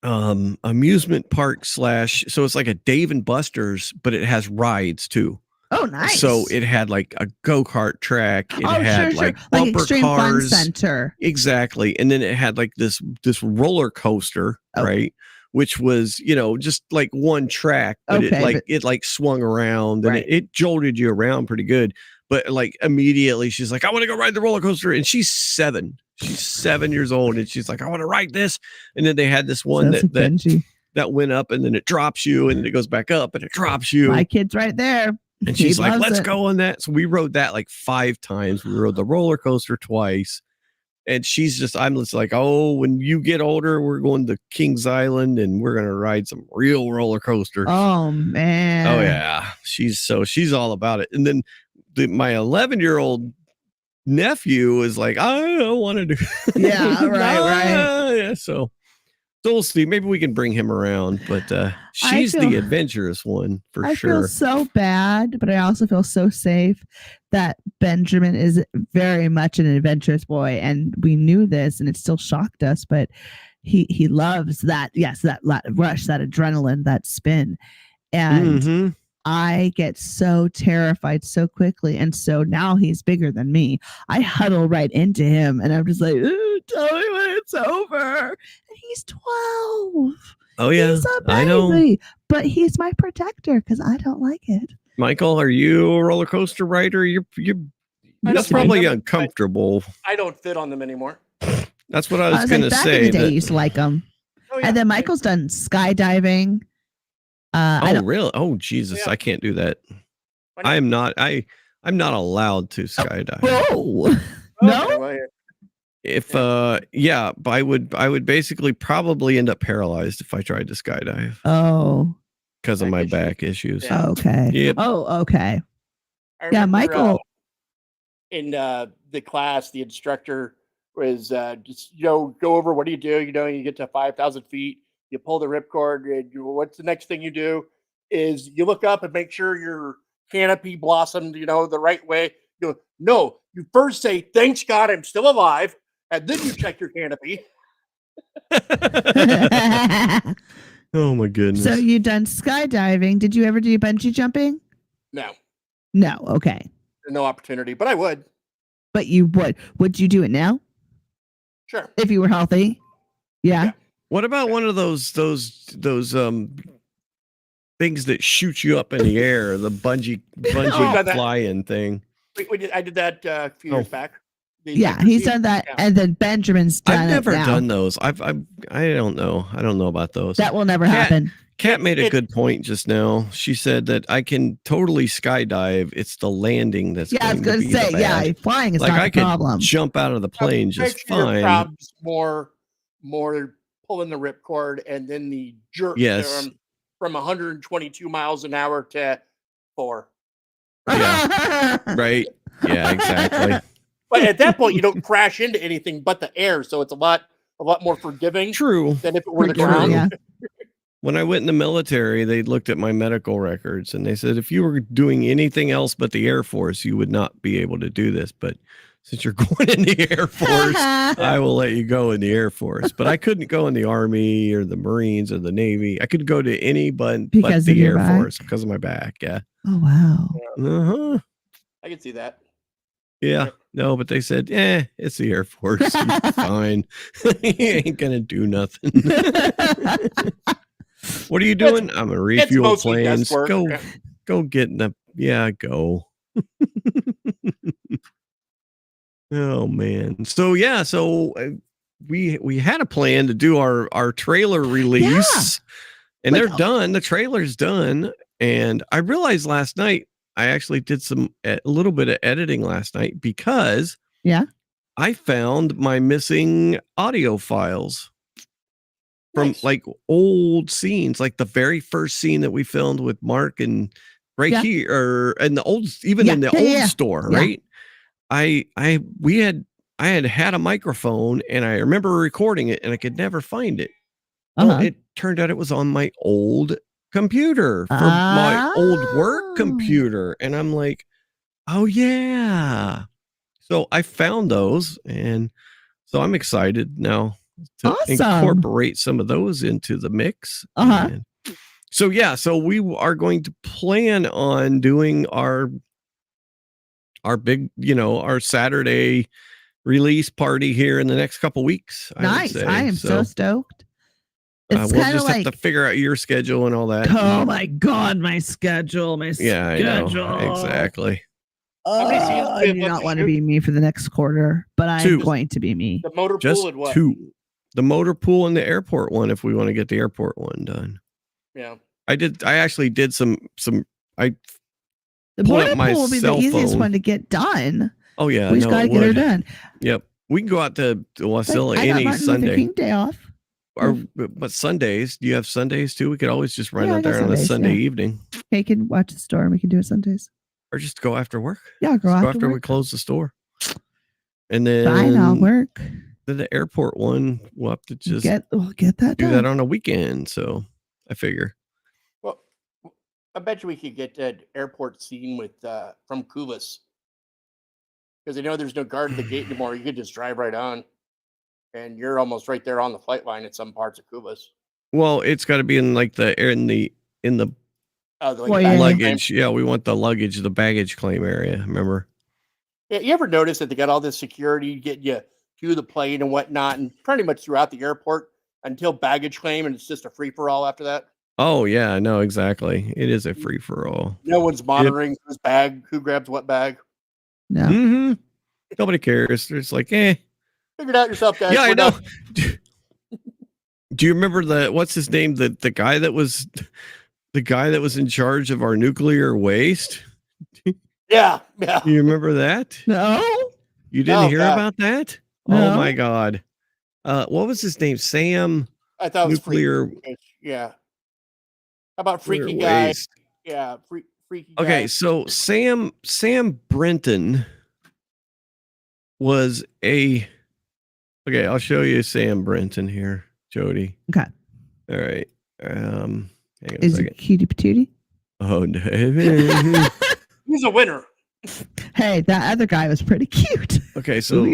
amusement park / so it's like a Dave and Buster's, but it has rides too.
Oh, nice.
So it had like a go-kart track. It had
sure.
like
Like
bumper
Extreme
cars.
Fun Center.
Exactly. And then it had like this roller coaster, right? Which was, just like one track, but it swung around, and it jolted you around pretty good. But like immediately she's like, I want to go ride the roller coaster. And she's 7. She's 7 years old. And she's like, I want to ride this. And then they had this one that went up, and then it drops you, and then it goes back up, and it drops you.
My kid's right there.
And she's like, let's go on that. So we rode that like 5 times. We rode the roller coaster twice. And I'm just like, oh, when you get older, we're going to Kings Island, and we're going to ride some real roller coasters.
Oh, man.
Oh, yeah. She's all about it. And then my 11-year-old nephew is like, I don't want to do.
Yeah, right.
Yeah. So we'll see. Maybe we can bring him around, but she's the adventurous one for sure.
I feel so bad, but I also feel so safe that Benjamin is very much an adventurous boy, and we knew this, and it still shocked us, but he loves that. Yes, that rush, that adrenaline, that spin, and I get so terrified so quickly, and so now he's bigger than me. I huddle right into him, and I'm just like, tell me when it's over. And he's 12.
Oh yeah,
he's a baby,
I know.
But he's my protector because I don't like it.
Michael, are you a roller coaster rider? That's probably uncomfortable.
I don't fit on them anymore.
That's what I was going to say.
Back in the day, I used to like them. Oh, yeah. And then Michael's done skydiving.
Really? Oh, Jesus! Yeah. I can't do that. I'm not allowed to skydive.
Oh, no.
If but I would basically probably end up paralyzed if I tried to skydive.
Oh,
because of my back issues.
Yeah. Okay.
Yep.
Oh, okay.
Yeah,
Michael.
In the class, the instructor was just go over what do you do. You get to 5,000 feet. You pull the ripcord, and what's the next thing you do is you look up and make sure your canopy blossomed, the right way. No, you first say, thanks God I'm still alive, and then you check your canopy.
Oh my goodness.
So you done skydiving. Did you ever do bungee jumping?
No,
No. Okay.
no opportunity, but I would.
But you would. Would you do it now
Sure.
if you were healthy? Yeah.
Yeah.
What about one of those things that shoot you up in the air, the bungee
Oh.
flying thing?
We did. I did that a few years back.
Yeah, he's done that,
Yeah.
and then Benjamin's done
I've never
it now.
done those. I don't know. I don't know about those.
That will never happen.
Kat made a good point just now. She said that I can totally skydive. It's the landing that's
Yeah, I was
going
going
to
to
be
say,
the bad.
yeah, flying is
Like
not
I
the
could
problem.
jump out of the plane just
Picture your
fine.
problems more pulling the ripcord and then the jerk
Yes.
from 122 miles an hour to 4.
Right. Yeah, exactly.
But at that point, you don't crash into anything but the air, so it's a lot more forgiving
True.
than if it were the
True,
ground.
yeah.
When I went in the military, they looked at my medical records and they said, if you were doing anything else but the Air Force, you would not be able to do this. But since you're going in the Air Force, I will let you go in the Air Force. But I couldn't go in the Army or the Marines or the Navy. I could go to any but
Because
the
of your
Air
back?
Force because of my back. Yeah.
Oh, wow.
Uh-huh.
I can see that.
Yeah. No, but they said, it's the Air Force. You're fine. You ain't going to do nothing. What are you doing? I'm going to refuel
mostly
planes.
desk work.
Go get in the, go. Oh man. So we had a plan to do our trailer release and
Like,
they're done. The trailer's done. And I realized last night, I actually did a little bit of editing last night because I found my missing audio files from like old scenes, like the very first scene that we filmed with Mark and here, or in the old, even in the old store, right? I had a microphone and I remember recording it and I could never find it. Well, it turned out it was on my old computer from my old work computer. And I'm like, oh yeah. So I found those and so I'm excited now to incorporate some of those into the mix. And so we are going to plan on doing our big, our Saturday release party here in the next couple weeks.
Nice. I am so stoked. It's
we'll just have to figure out your schedule and all that.
Oh my God, my schedule.
Yeah, I know. Exactly.
I do not want to be me for the next quarter, but I'm going to be me.
The motor pool and what?
2. The motor pool and the airport one if we want to get the airport one done.
Yeah.
I actually did some
the motor pool will be the easiest one to get done.
Oh yeah.
We just gotta get her done.
Yep. We can go out to Wasilla any Sunday.
King day off.
But Sundays, do you have Sundays too? We could always just run out there on a Sunday evening.
They can watch the store and we can do it Sundays.
Or just go after work.
Yeah, go after
we close the store. And then
fine, I'll work.
Then the airport one, we'll have to just
get that
do
done.
that on a weekend. So I figure.
Well, I bet you we could get that airport scene with from Cubas. Because I know there's no guard at the gate anymore. You could just drive right on. And you're almost right there on the flight line at some parts of Cubas.
Well, it's got to be in like in the luggage. Yeah, we want the luggage, the baggage claim area. Remember?
Yeah, you ever notice that they got all this security get you to the plane and whatnot, and pretty much throughout the airport until baggage claim, and it's just a free for all after that?
Oh yeah, no, exactly. It is a free for all.
No one's monitoring whose bag, who grabs what bag.
No.
Mm-hmm. Nobody cares. They're just like, figure
it out yourself, guys.
Yeah, I know. Do you remember what's his name? The guy that was in charge of our nuclear waste?
Yeah.
You remember that?
No.
You didn't hear about that? No. Oh my God. What was his name? Sam.
I thought it was
nuclear.
Yeah. How about freaky guy?
Waste.
Yeah, freaky guy.
Okay, so Sam Brenton was a. Okay, I'll show you Sam Brenton here, Jody.
Okay.
All right. Hang on
Is
a second.
it cutie patootie?
Oh no.
He's a winner.
Hey, that other guy was pretty cute.
Okay, so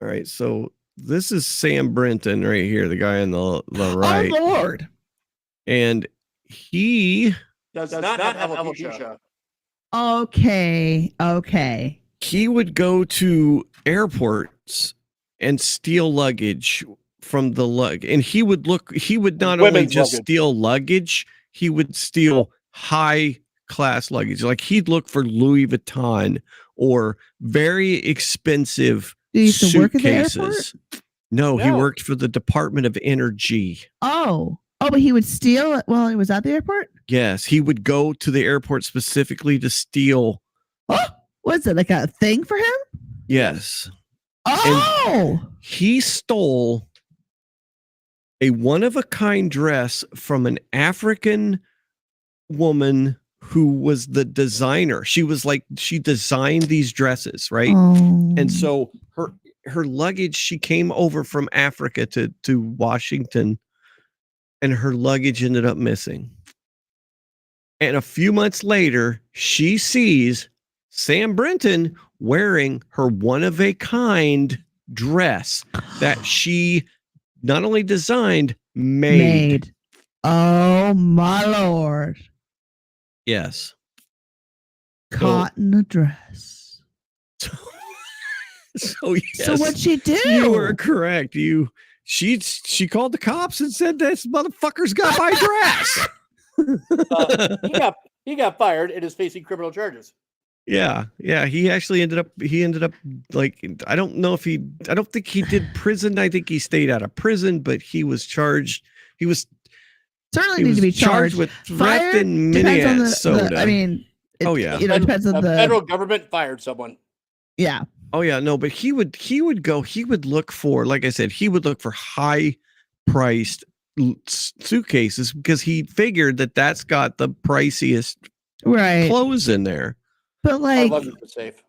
all right, so this is Sam Brenton right here, the guy on the right,
Oh Lord.
and he
Does not have alopecia.
Okay.
he would go to airports and steal luggage from the lug, and he would not only
Women's
just
luggage.
steal luggage, he would steal high class luggage. Like he'd look for Louis Vuitton or very expensive
Did he used to work at the airport?
suitcases. No, he
No.
worked for the Department of Energy.
Oh, but he would steal it while he was at the airport?
Yes, he would go to the airport specifically to steal.
Was it like a thing for him?
Yes.
Oh,
He stole a one-of-a-kind dress from an African woman who was the designer. She designed these dresses, right?
Oh.
And so her luggage, she came over from Africa to Washington, and her luggage ended up missing. And a few months later, she sees Sam Brenton wearing her one-of-a-kind dress that she not only designed, made.
Oh my Lord.
Yes.
Caught in a dress.
So yes.
So what'd she do?
You were correct. She called the cops and said this motherfucker's got my dress.
He got fired and is facing criminal charges.
Yeah. He actually ended up like, I don't think he did prison. I think he stayed out of prison, but he was charged. He was
Certainly need to be charged
with theft
Fired
in
depends on
Minnesota.
I mean,
Oh, yeah.
it depends on
The
the
federal government fired someone.
yeah.
Oh yeah, no, but he would look for, like I said, he would look for high priced suitcases because he figured that's got the priciest
Right.
clothes in there.
But
Our
like,
luggage was safe.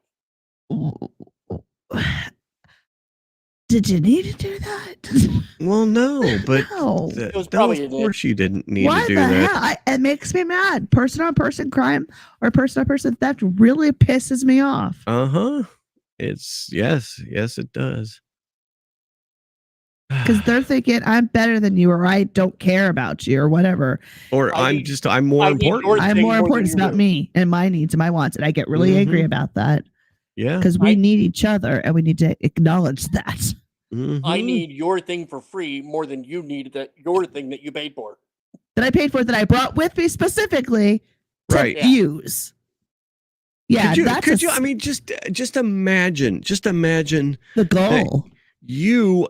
did you need to do that?
Well, no, but
No.
It was probably
of course you didn't need
Why
to do
the
that.
hell? It makes me mad. Person on person crime or person on person theft really pisses me off.
Uh-huh. It's yes, it does.
Because they're thinking I'm better than you, or I don't care about you, or whatever.
Or
I
I'm
need-
more
I need
important.
your
I'm
thing
more
more
important.
than
It's
you
about
do.
me and my needs and my wants, and I get really angry
Mhm.
about that
Yeah.
because we
I-
need each other and we need to acknowledge that.
I
Mhm.
need your thing for free more than you need your thing that you paid for.
That I paid for, that I brought with me specifically to
Right.
Yeah.
use. Yeah,
could you I mean just imagine
the goal.
you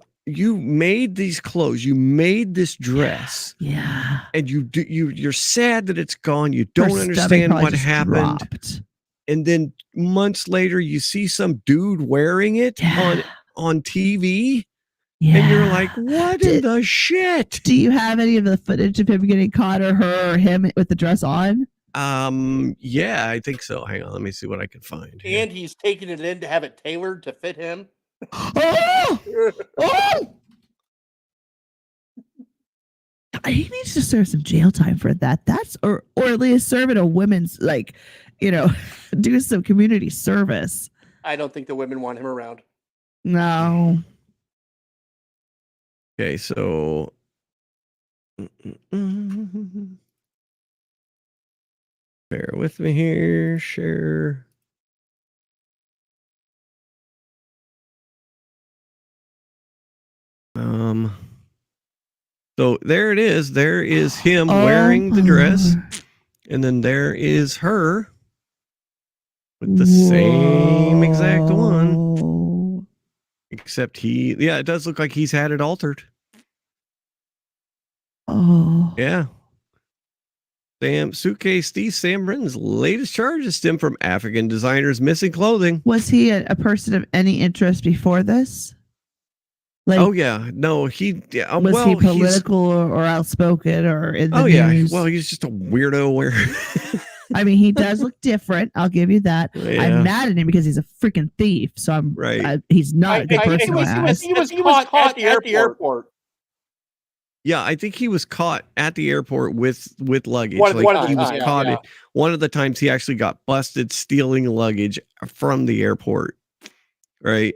made these clothes, you made this dress,
Yeah.
and you're sad that it's gone, you
Her
don't
stomach
understand
probably
what
just
happened,
dropped.
and then months later you see some dude wearing it
Yeah.
on TV,
Yeah.
and you're like, what in
Did-
the shit?
Do you have any of the footage of him getting caught, or her or him with the dress on?
Yeah, I think so. Hang on, let me see what I can find here.
And he's taking it in to have it tailored to fit him.
Oh! Oh! He needs to serve some jail time for that. That's or at least serve at a women's, like, do some community service.
I don't think the women want him around.
No.
Okay, so bear with me here. Share. So there it is. There is him wearing the dress, and then there is her with the same exact one.
Whoa.
Except it does look like he's had it altered.
Oh.
Yeah. Suitcase thief Sam Brenton's latest charges stem from African designers missing clothing.
Was he a person of any interest before this? Like,
Oh yeah, no, was
he political or outspoken or in the news?
Well, he's just a weirdo. Where
I mean, he does look different. I'll give you that.
Yeah.
I'm mad at him because he's a freaking thief. So I'm
Right.
He's not a good person.
He was caught at the airport.
Yeah, I think he was caught at the airport with luggage.
One
like
of the
he was
times,
caught
yeah.
it. One of the times he actually got busted stealing luggage from the airport. Right.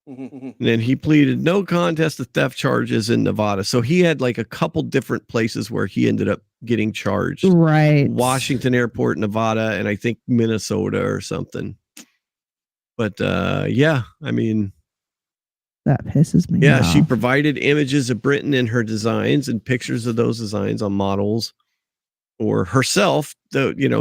Mhm.
And then he pleaded no contest to theft charges in Nevada. So he had like a couple different places where he ended up getting charged.
Right.
Washington Airport, Nevada, and I think Minnesota or something. But yeah, I mean,
That pisses me
yeah,
off.
she provided images of Britain in her designs and pictures of those designs on models or herself,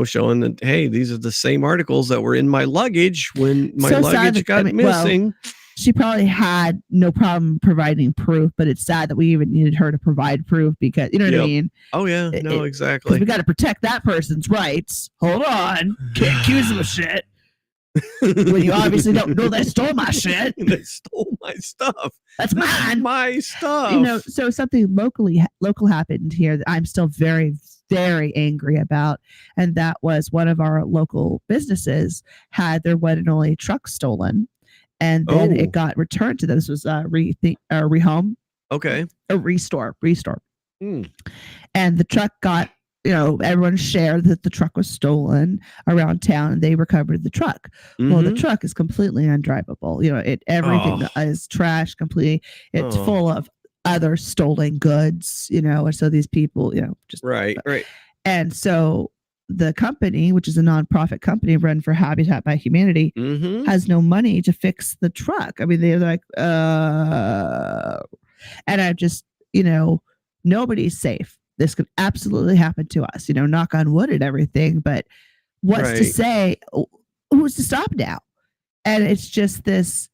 showing that, hey, these are the same articles that were in my luggage when my
So sad
luggage
that-
got
I mean, well,
missing.
she probably had no problem providing proof, but it's sad that we even needed her to provide proof because, you know what I
Yep.
mean?
Oh, yeah, no,
Because
exactly.
we got to protect that person's rights. Hold on. Can't accuse them of shit when you obviously don't know they stole my shit.
They stole my stuff.
That's
This is
mine.
my stuff.
You know, so something local happened here that I'm still very, very angry about, and that was one of our local businesses had their one and only truck stolen, and then
Oh.
it got returned to them. This was rehome,
Okay.
a restore,
Hmm.
and the truck got. Everyone shared that the truck was stolen around town, and they recovered the truck. Well, the
Mhm.
truck is completely undrivable. Everything
Oh.
is trash completely. It's
Oh.
full of other stolen goods, and so these people, just
Right.
and so the company, which is a nonprofit company run for Habitat by Humanity,
Mm-hmm.
has no money to fix the truck. I mean, they're like, and I just, nobody's safe. This could absolutely happen to us, knock on wood and everything. But what's to
Right.
say? Who's to stop now? And it's just this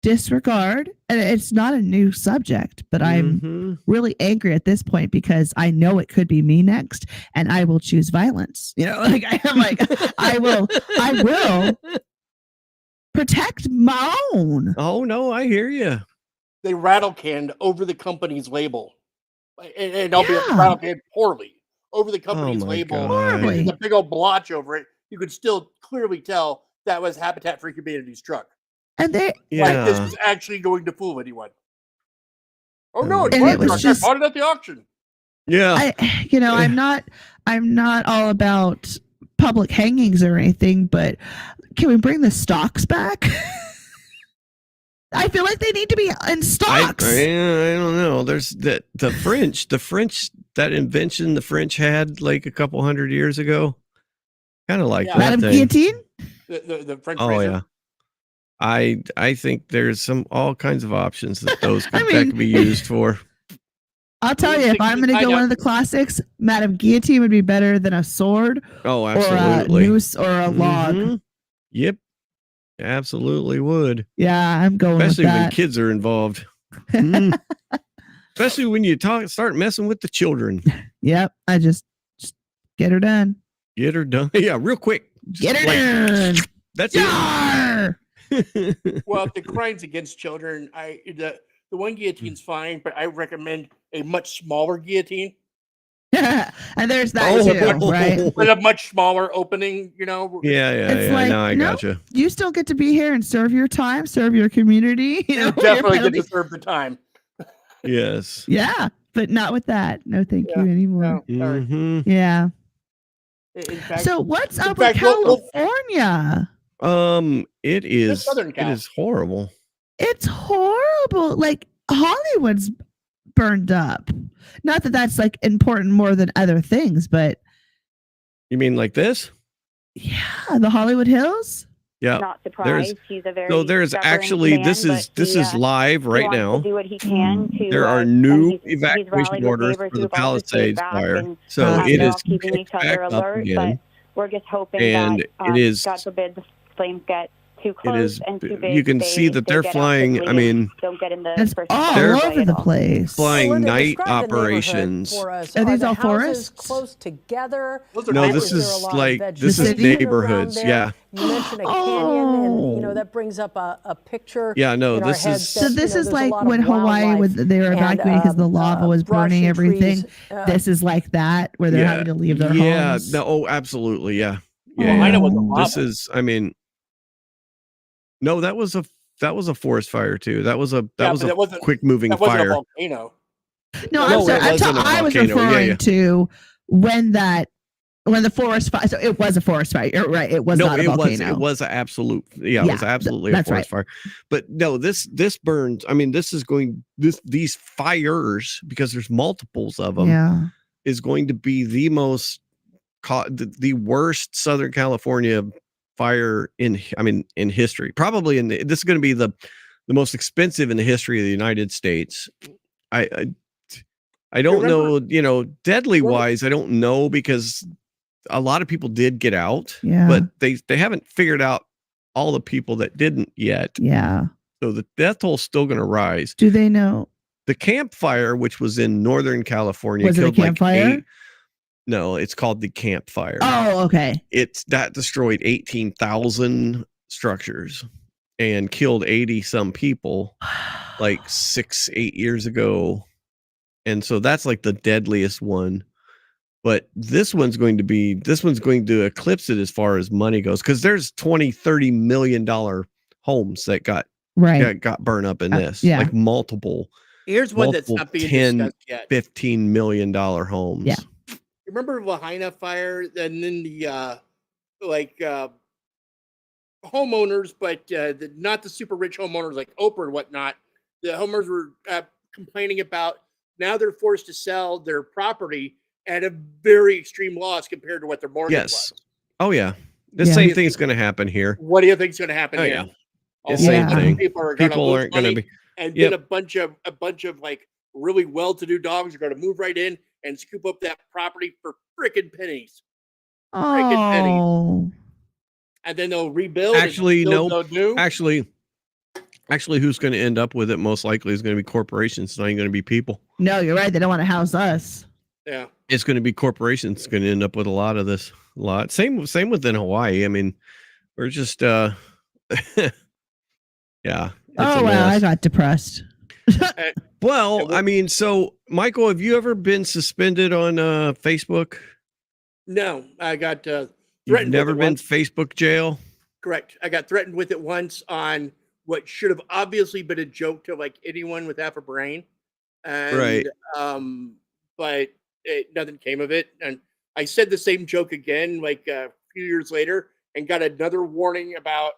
disregard. And it's not a new subject, but I'm
Mhm.
really angry at this point because I know it could be me next, and I will choose violence. I will protect my own.
Oh no, I hear you.
They rattle canned over the company's label. And I'll be
Yeah.
rattle canned poorly over the company's
my
label.
God.
And there's a big old blotch over it. You could still clearly tell that was Habitat for Humanity's truck.
And they
Like this
Yeah.
was actually going to fool anyone. Oh no, it's
And
my
it was
truck.
just-
I bought it at the auction.
Yeah.
I'm not all about public hangings or anything, but can we bring the stocks back? I feel like they need to be in stocks.
I don't know. There's the French, that invention the French had like a couple hundred years ago. Kind of like
Yeah.
that
Madame
thing.
Guillotine?
The French
Oh
razor.
yeah. I think there's all kinds of options that those
I
that
mean-
could be used for.
I'll tell
Well,
you, if
they
I'm
can
going to
find
go one
out-
of the classics, Madame Guillotine would be better than a sword
Oh,
or a
absolutely.
noose or a log.
Mhm. Yep. Absolutely would.
Yeah, I'm going
Especially
with
when
that.
kids are involved. Mm. Especially when you start messing with the children.
Yep, I just get her done.
Get her done. Yeah, real quick.
Get her
like,
done.
That's
Yar!
it.
Well, if the crimes against children, the one guillotine's fine, but I recommend a much smaller guillotine
And there's that
Oh.
too, right?
with a much smaller opening.
Yeah,
It's
yeah.
like,
No, I
no.
gotcha.
You still get to be here and serve your time, serve your community.
You
your
definitely get
penalty.
to serve the time.
Yes.
Yeah, but not with that. No, thank
Yeah,
you anymore.
No, sorry.
Mhm.
Yeah.
In fact,
So what's
in
up with
fact, we'll-
California?
It is.
Southern
It
Cal.
is horrible.
It's horrible. Like Hollywood's burned up. Not that that's like important more than other things, but
You mean like this?
yeah, the Hollywood Hills.
Yeah.
Not surprised. He's a very
So there's
stubborn
actually
man,
this is
but he,
live
he
right
wants
now.
To do what he can to,
There are
and
new
he's
evacuation
rallied with
orders
neighbors
for the
who've also stayed
Palisades
back,
fire.
and,
So it
they're
is
all keeping
picked
each other
back up
alert.
again.
But we're just hoping
And
that
it is-
God forbid the flames get too
It
close
is.
and too big.
You can see that they're
get out
flying.
quickly
I
and
mean,
don't get in the
It's
first
all
They're
spotlight
over
at
the
all.
place.
flying
Linda,
night
describe the neighborhood
operations.
for us.
Are these
the
all
houses
forests?
close together?
Those are
No,
neighborhoods.
this
Is
is
there a lot of
like
vegetation
this is
The city?
neighborhoods.
around
Yeah.
there? You mentioned a canyon, and
Oh.
that brings up a picture.
Yeah, no,
in our
this
heads
is-
that,
So this is
there's a
like
lot of
when Hawaii
wildlife
they were
and,
evacuating because the lava was
brush
burning
and
everything.
trees,
This is like that where they're having to leave their
yeah,
homes.
no, oh, absolutely, yeah,
Well,
yeah.
I know
yeah.
what the lava.
This is. I mean, no, that was a forest fire too. That was a
Yeah, but that wasn't-
quick moving
That wasn't a
fire.
volcano.
No,
No,
I'm sorry.
it wasn't a
I was
volcano. Yeah,
referring
yeah.
to when that when the forest fire. So it was a forest fire. You're right. It was not a volcano.
It was an absolute. Yeah, it was absolutely a
that's
forest fire. But no, this burns. I mean, these fires, because there's multiples of them, is going to be the worst Southern California fire in history. Probably this is going to be the most expensive in the history of the United States. I don't know, deadly wise, I don't know, because a lot of people did get out, but they haven't figured out all the people that didn't yet.
Yeah.
So the death toll's still going to rise.
Do they know?
The Camp Fire, which was in Northern California,
was it a campfire?
No, it's called the Camp Fire.
Oh, okay.
That destroyed 18,000 structures and killed 80 some people like 6-8 years ago. And so that's like the deadliest one. But this one's going to eclipse it as far as money goes, because there's $20-30 million homes that got burned up in this. Like multiple.
Here's one that's not being discussed yet.
$15 million homes.
Yeah.
Remember Lahaina fire, and then the homeowners, but not the super rich homeowners like Oprah and whatnot. The homeowners were complaining about now they're forced to sell their property at a very extreme loss compared to what their mortgage was.
Oh yeah, the same thing is going to happen here.
What do you think is going to happen here?
The same thing.
People aren't going to be, and then a bunch of like really well-to-do dogs are going to move right in and scoop up that property for frickin' pennies. Frickin' pennies. And then they'll rebuild.
Actually, who's going to end up with it most likely is going to be corporations. It's not even going to be people.
No, you're right. They don't want to house us.
Yeah.
It's going to be corporations. It's going to end up with a lot of this. Same within Hawaii. I mean, we're just yeah.
Oh wow, I got depressed.
Well, I mean, so Michael, have you ever been suspended on Facebook?
No, I got threatened.
You've never been Facebook jail? Correct.
I got threatened with it once on what should have obviously been a joke to like anyone with half a brain. And,
right.
But nothing came of it. And I said the same joke again, like a few years later, and got another warning about,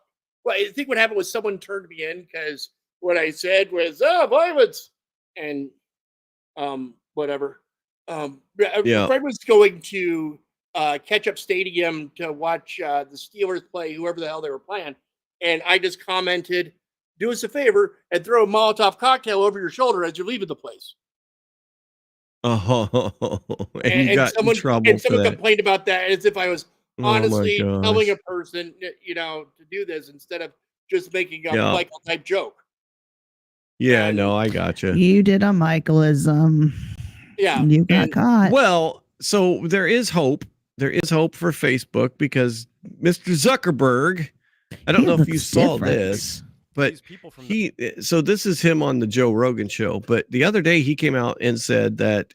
well, I think what happened was someone turned me in because what I said was, violence and whatever. A friend was going to catch up stadium to watch the Steelers play, whoever the hell they were playing. And I just commented, do us a favor and throw a Molotov cocktail over your shoulder as you're leaving the place.
Oh, and you got in trouble.
And someone complained about that as if I was honestly telling a person, to do this instead of just making a Michael type joke.
Yeah, no, I gotcha.
You did a Michaelism.
Yeah.
You got caught.
Well, so there is hope. There is hope for Facebook because Mr. Zuckerberg, I don't know if you saw this, but so this is him on the Joe Rogan show. But the other day he came out and said that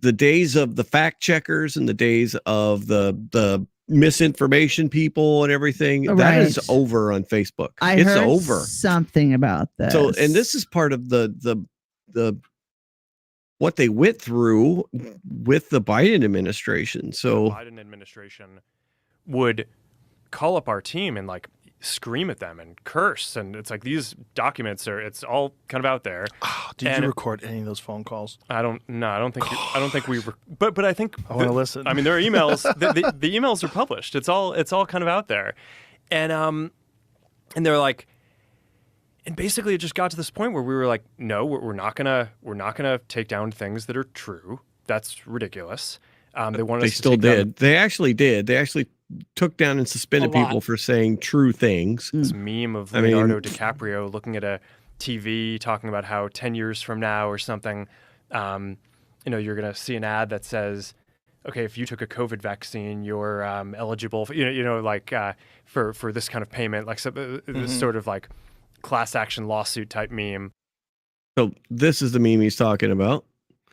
the days of the fact checkers and the days of the misinformation people and everything, that is over on Facebook.
It's over. Something about this.
So, and this is part of the what they went through with the Biden administration. So
the Biden administration would call up our team and like scream at them and curse, and it's like these documents it's all kind of out there.
Did you record any of those phone calls?
I don't think we but I think
I want to listen.
I mean, there are emails. the emails are published. It's all kind of out there, and they're like, and basically it just got to this point where we were like, no, we're not gonna take down things that are true. That's ridiculous. They wanted.
They
us to
still
take
did.
down,
They actually did. They actually took down and suspended people for saying true things.
This meme of Leonardo DiCaprio looking at a TV talking about how 10 years from now or something, you're going to see an ad that says, okay, if you took a COVID vaccine, you're eligible for, for this kind of payment, like this sort of like class action lawsuit type meme.
So this is the meme he's talking about.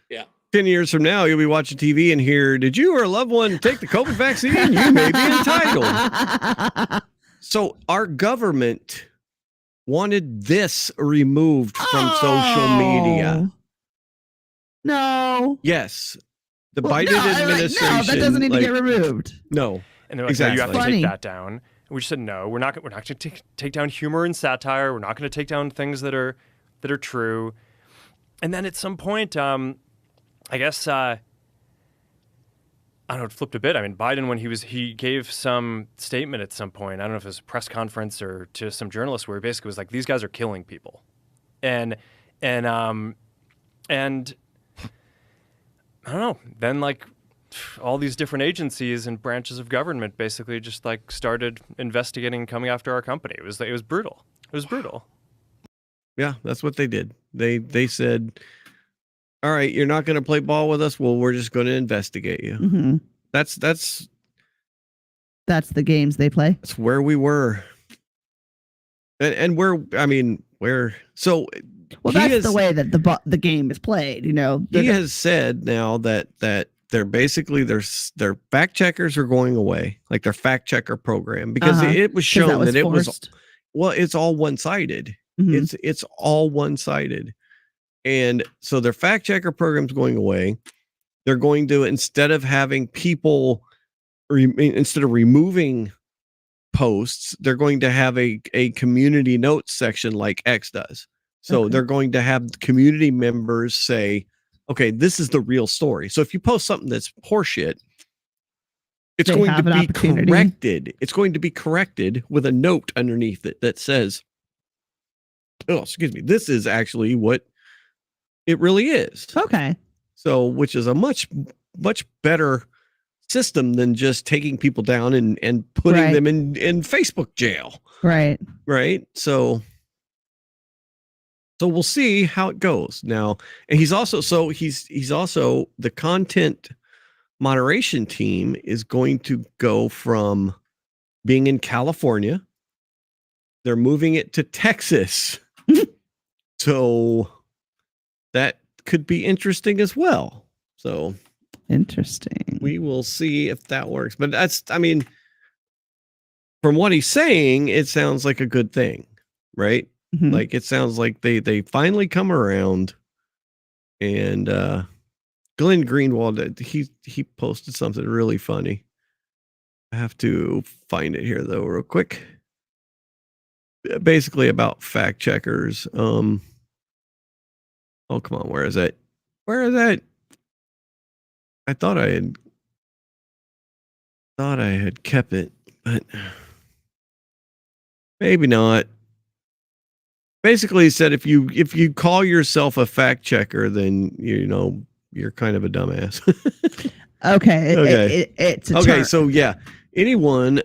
Yeah.
10 years from now, you'll be watching TV and hear, did you or a loved one take the COVID vaccine? You may be entitled. So our government wanted this removed from social media.
No.
Yes. The
Well,
Biden
no, like,
administration.
no, that doesn't need to get removed.
No.
And they're like,
exactly.
no, you have to
Funny.
take that down. And we just said, no, we're not going to take down humor and satire. We're not going to take down things that are true. And then at some point, I guess, I don't know, it flipped a bit. I mean, Biden, when he gave some statement at some point, I don't know if it was a press conference or to some journalists, where he basically was like, these guys are killing people. And I don't know, then like all these different agencies and branches of government basically just like started investigating and coming after our company. It was brutal. It was brutal.
Yeah, that's what they did. They said, all right, you're not going to play ball with us. Well, we're just going to investigate you.
Mm-hmm.
That's
the games they play.
That's where we were. And where so
well, that's the way that the game is played, you know.
He has said now that they're basically their fact checkers are going away, like their fact checker program, because it was shown that it was, well, it's all one-sided. Mm-hmm. It's all one-sided. And so their fact checker program's going away. They're going to, instead of having people, instead of removing posts, they're going to have a community notes section like X does. So they're going to have community members say, okay, this is the real story. So if you post something that's horseshit, it's going to be corrected. It's going to be corrected with a note underneath it that says, oh, excuse me, this is actually what it really is.
Okay. So,
which is a much, much better system than just taking people down and putting them in Facebook jail.
Right.
Right. So we'll see how it goes now. And he's also the content moderation team is going to go from being in California. They're moving it to Texas. So that could be interesting as well. So
interesting.
We will see if that works. But from what he's saying, it sounds like a good thing, right? Mm-hmm. Like it sounds like they finally come around. And Glenn Greenwald, he posted something really funny. I have to find it here though, real quick. Basically about fact checkers. Oh, come on. Where is that? I thought I had kept it, but maybe not. Basically, he said if you call yourself a fact checker, then you're kind of a dumbass.
Okay. It's a term.
So yeah, anyone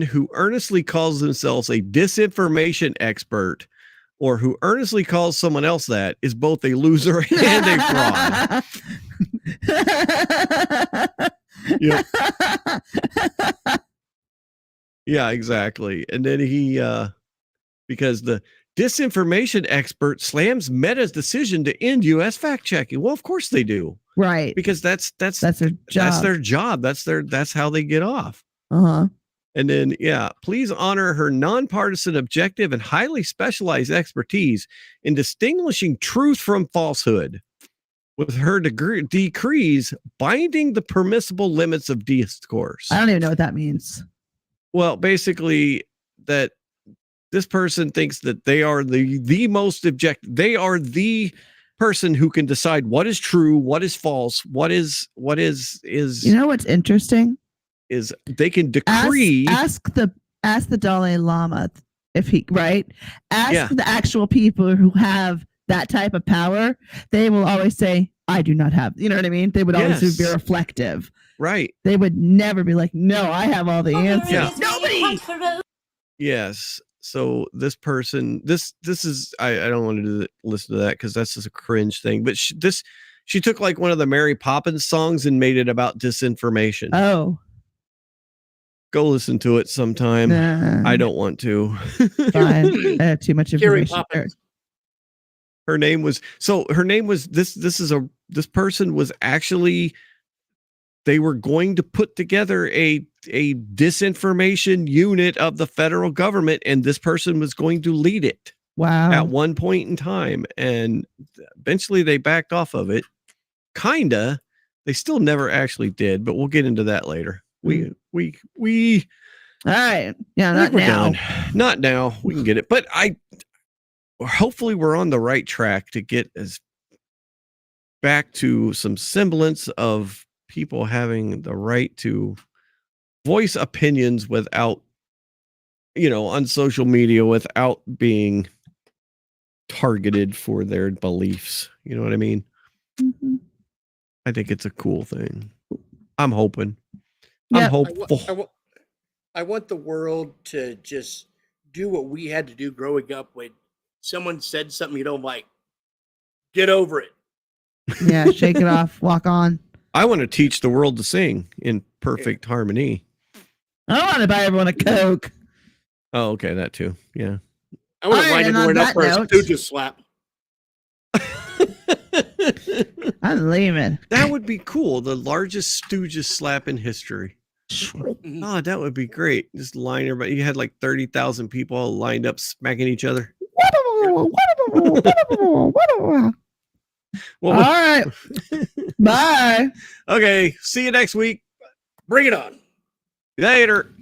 who earnestly calls themselves a disinformation expert or who earnestly calls someone else that is both a loser and a fraud. Yep. Yeah, exactly. And then he because the disinformation expert slams Meta's decision to end US fact checking. Well, of course they do.
Right.
Because that's their job. That's how they get off.
Uh-huh.
And then, please honor her nonpartisan, objective, and highly specialized expertise in distinguishing truth from falsehood, with her decrees binding the permissible limits of discourse.
I don't even know what that means.
Well, basically, that this person thinks that they are the most objective. They are the person who can decide what is true, what is false, what is.
You know what's interesting?
Is they can decree.
Ask the Dalai Lama if he ask the actual people who have that type of power. They will always say, I do not have, you know what I mean? They would always be reflective.
Right.
They would never be like, no, I have all the answers.
Yeah.
Nobody.
Yes. So this person, this is, I don't want to listen to that because that's just a cringe thing. But she took like one of the Mary Poppins songs and made it about disinformation.
Oh.
Go listen to it sometime. I don't want to.
Fine. I have too much information.
Her name was this person was actually, they were going to put together a disinformation unit of the federal government, and this person was going to lead it.
Wow.
At one point in time, and eventually they backed off of it. kinda. They still never actually did, but we'll get into that later. We
All right. Yeah,
I
not
think we're
now.
done. Not now. We can get it, but hopefully we're on the right track to get as back to some semblance of people having the right to voice opinions without, on social media, without being targeted for their beliefs. You know what I mean?
Mhm.
I think it's a cool thing. I'm hoping.
Yep.
I'm hopeful.
I want the world to just do what we had to do growing up when someone said something you don't like. Get over it.
Yeah, shake it off, walk on.
I want to teach the world to sing in perfect harmony.
I don't want to buy everyone a Coke.
Oh, okay, that too. Yeah.
I want to
All right,
line
and on
everyone up
that
for a
note-
Stooges slap.
I'm leaving.
That would be cool. The largest Stooges slap in history.
Mhm.
Oh, that would be great. Just line everybody. You had like 30,000 people all lined up smacking each other.
All right. Bye.
Okay. See you next week.
Bring it on.
Later.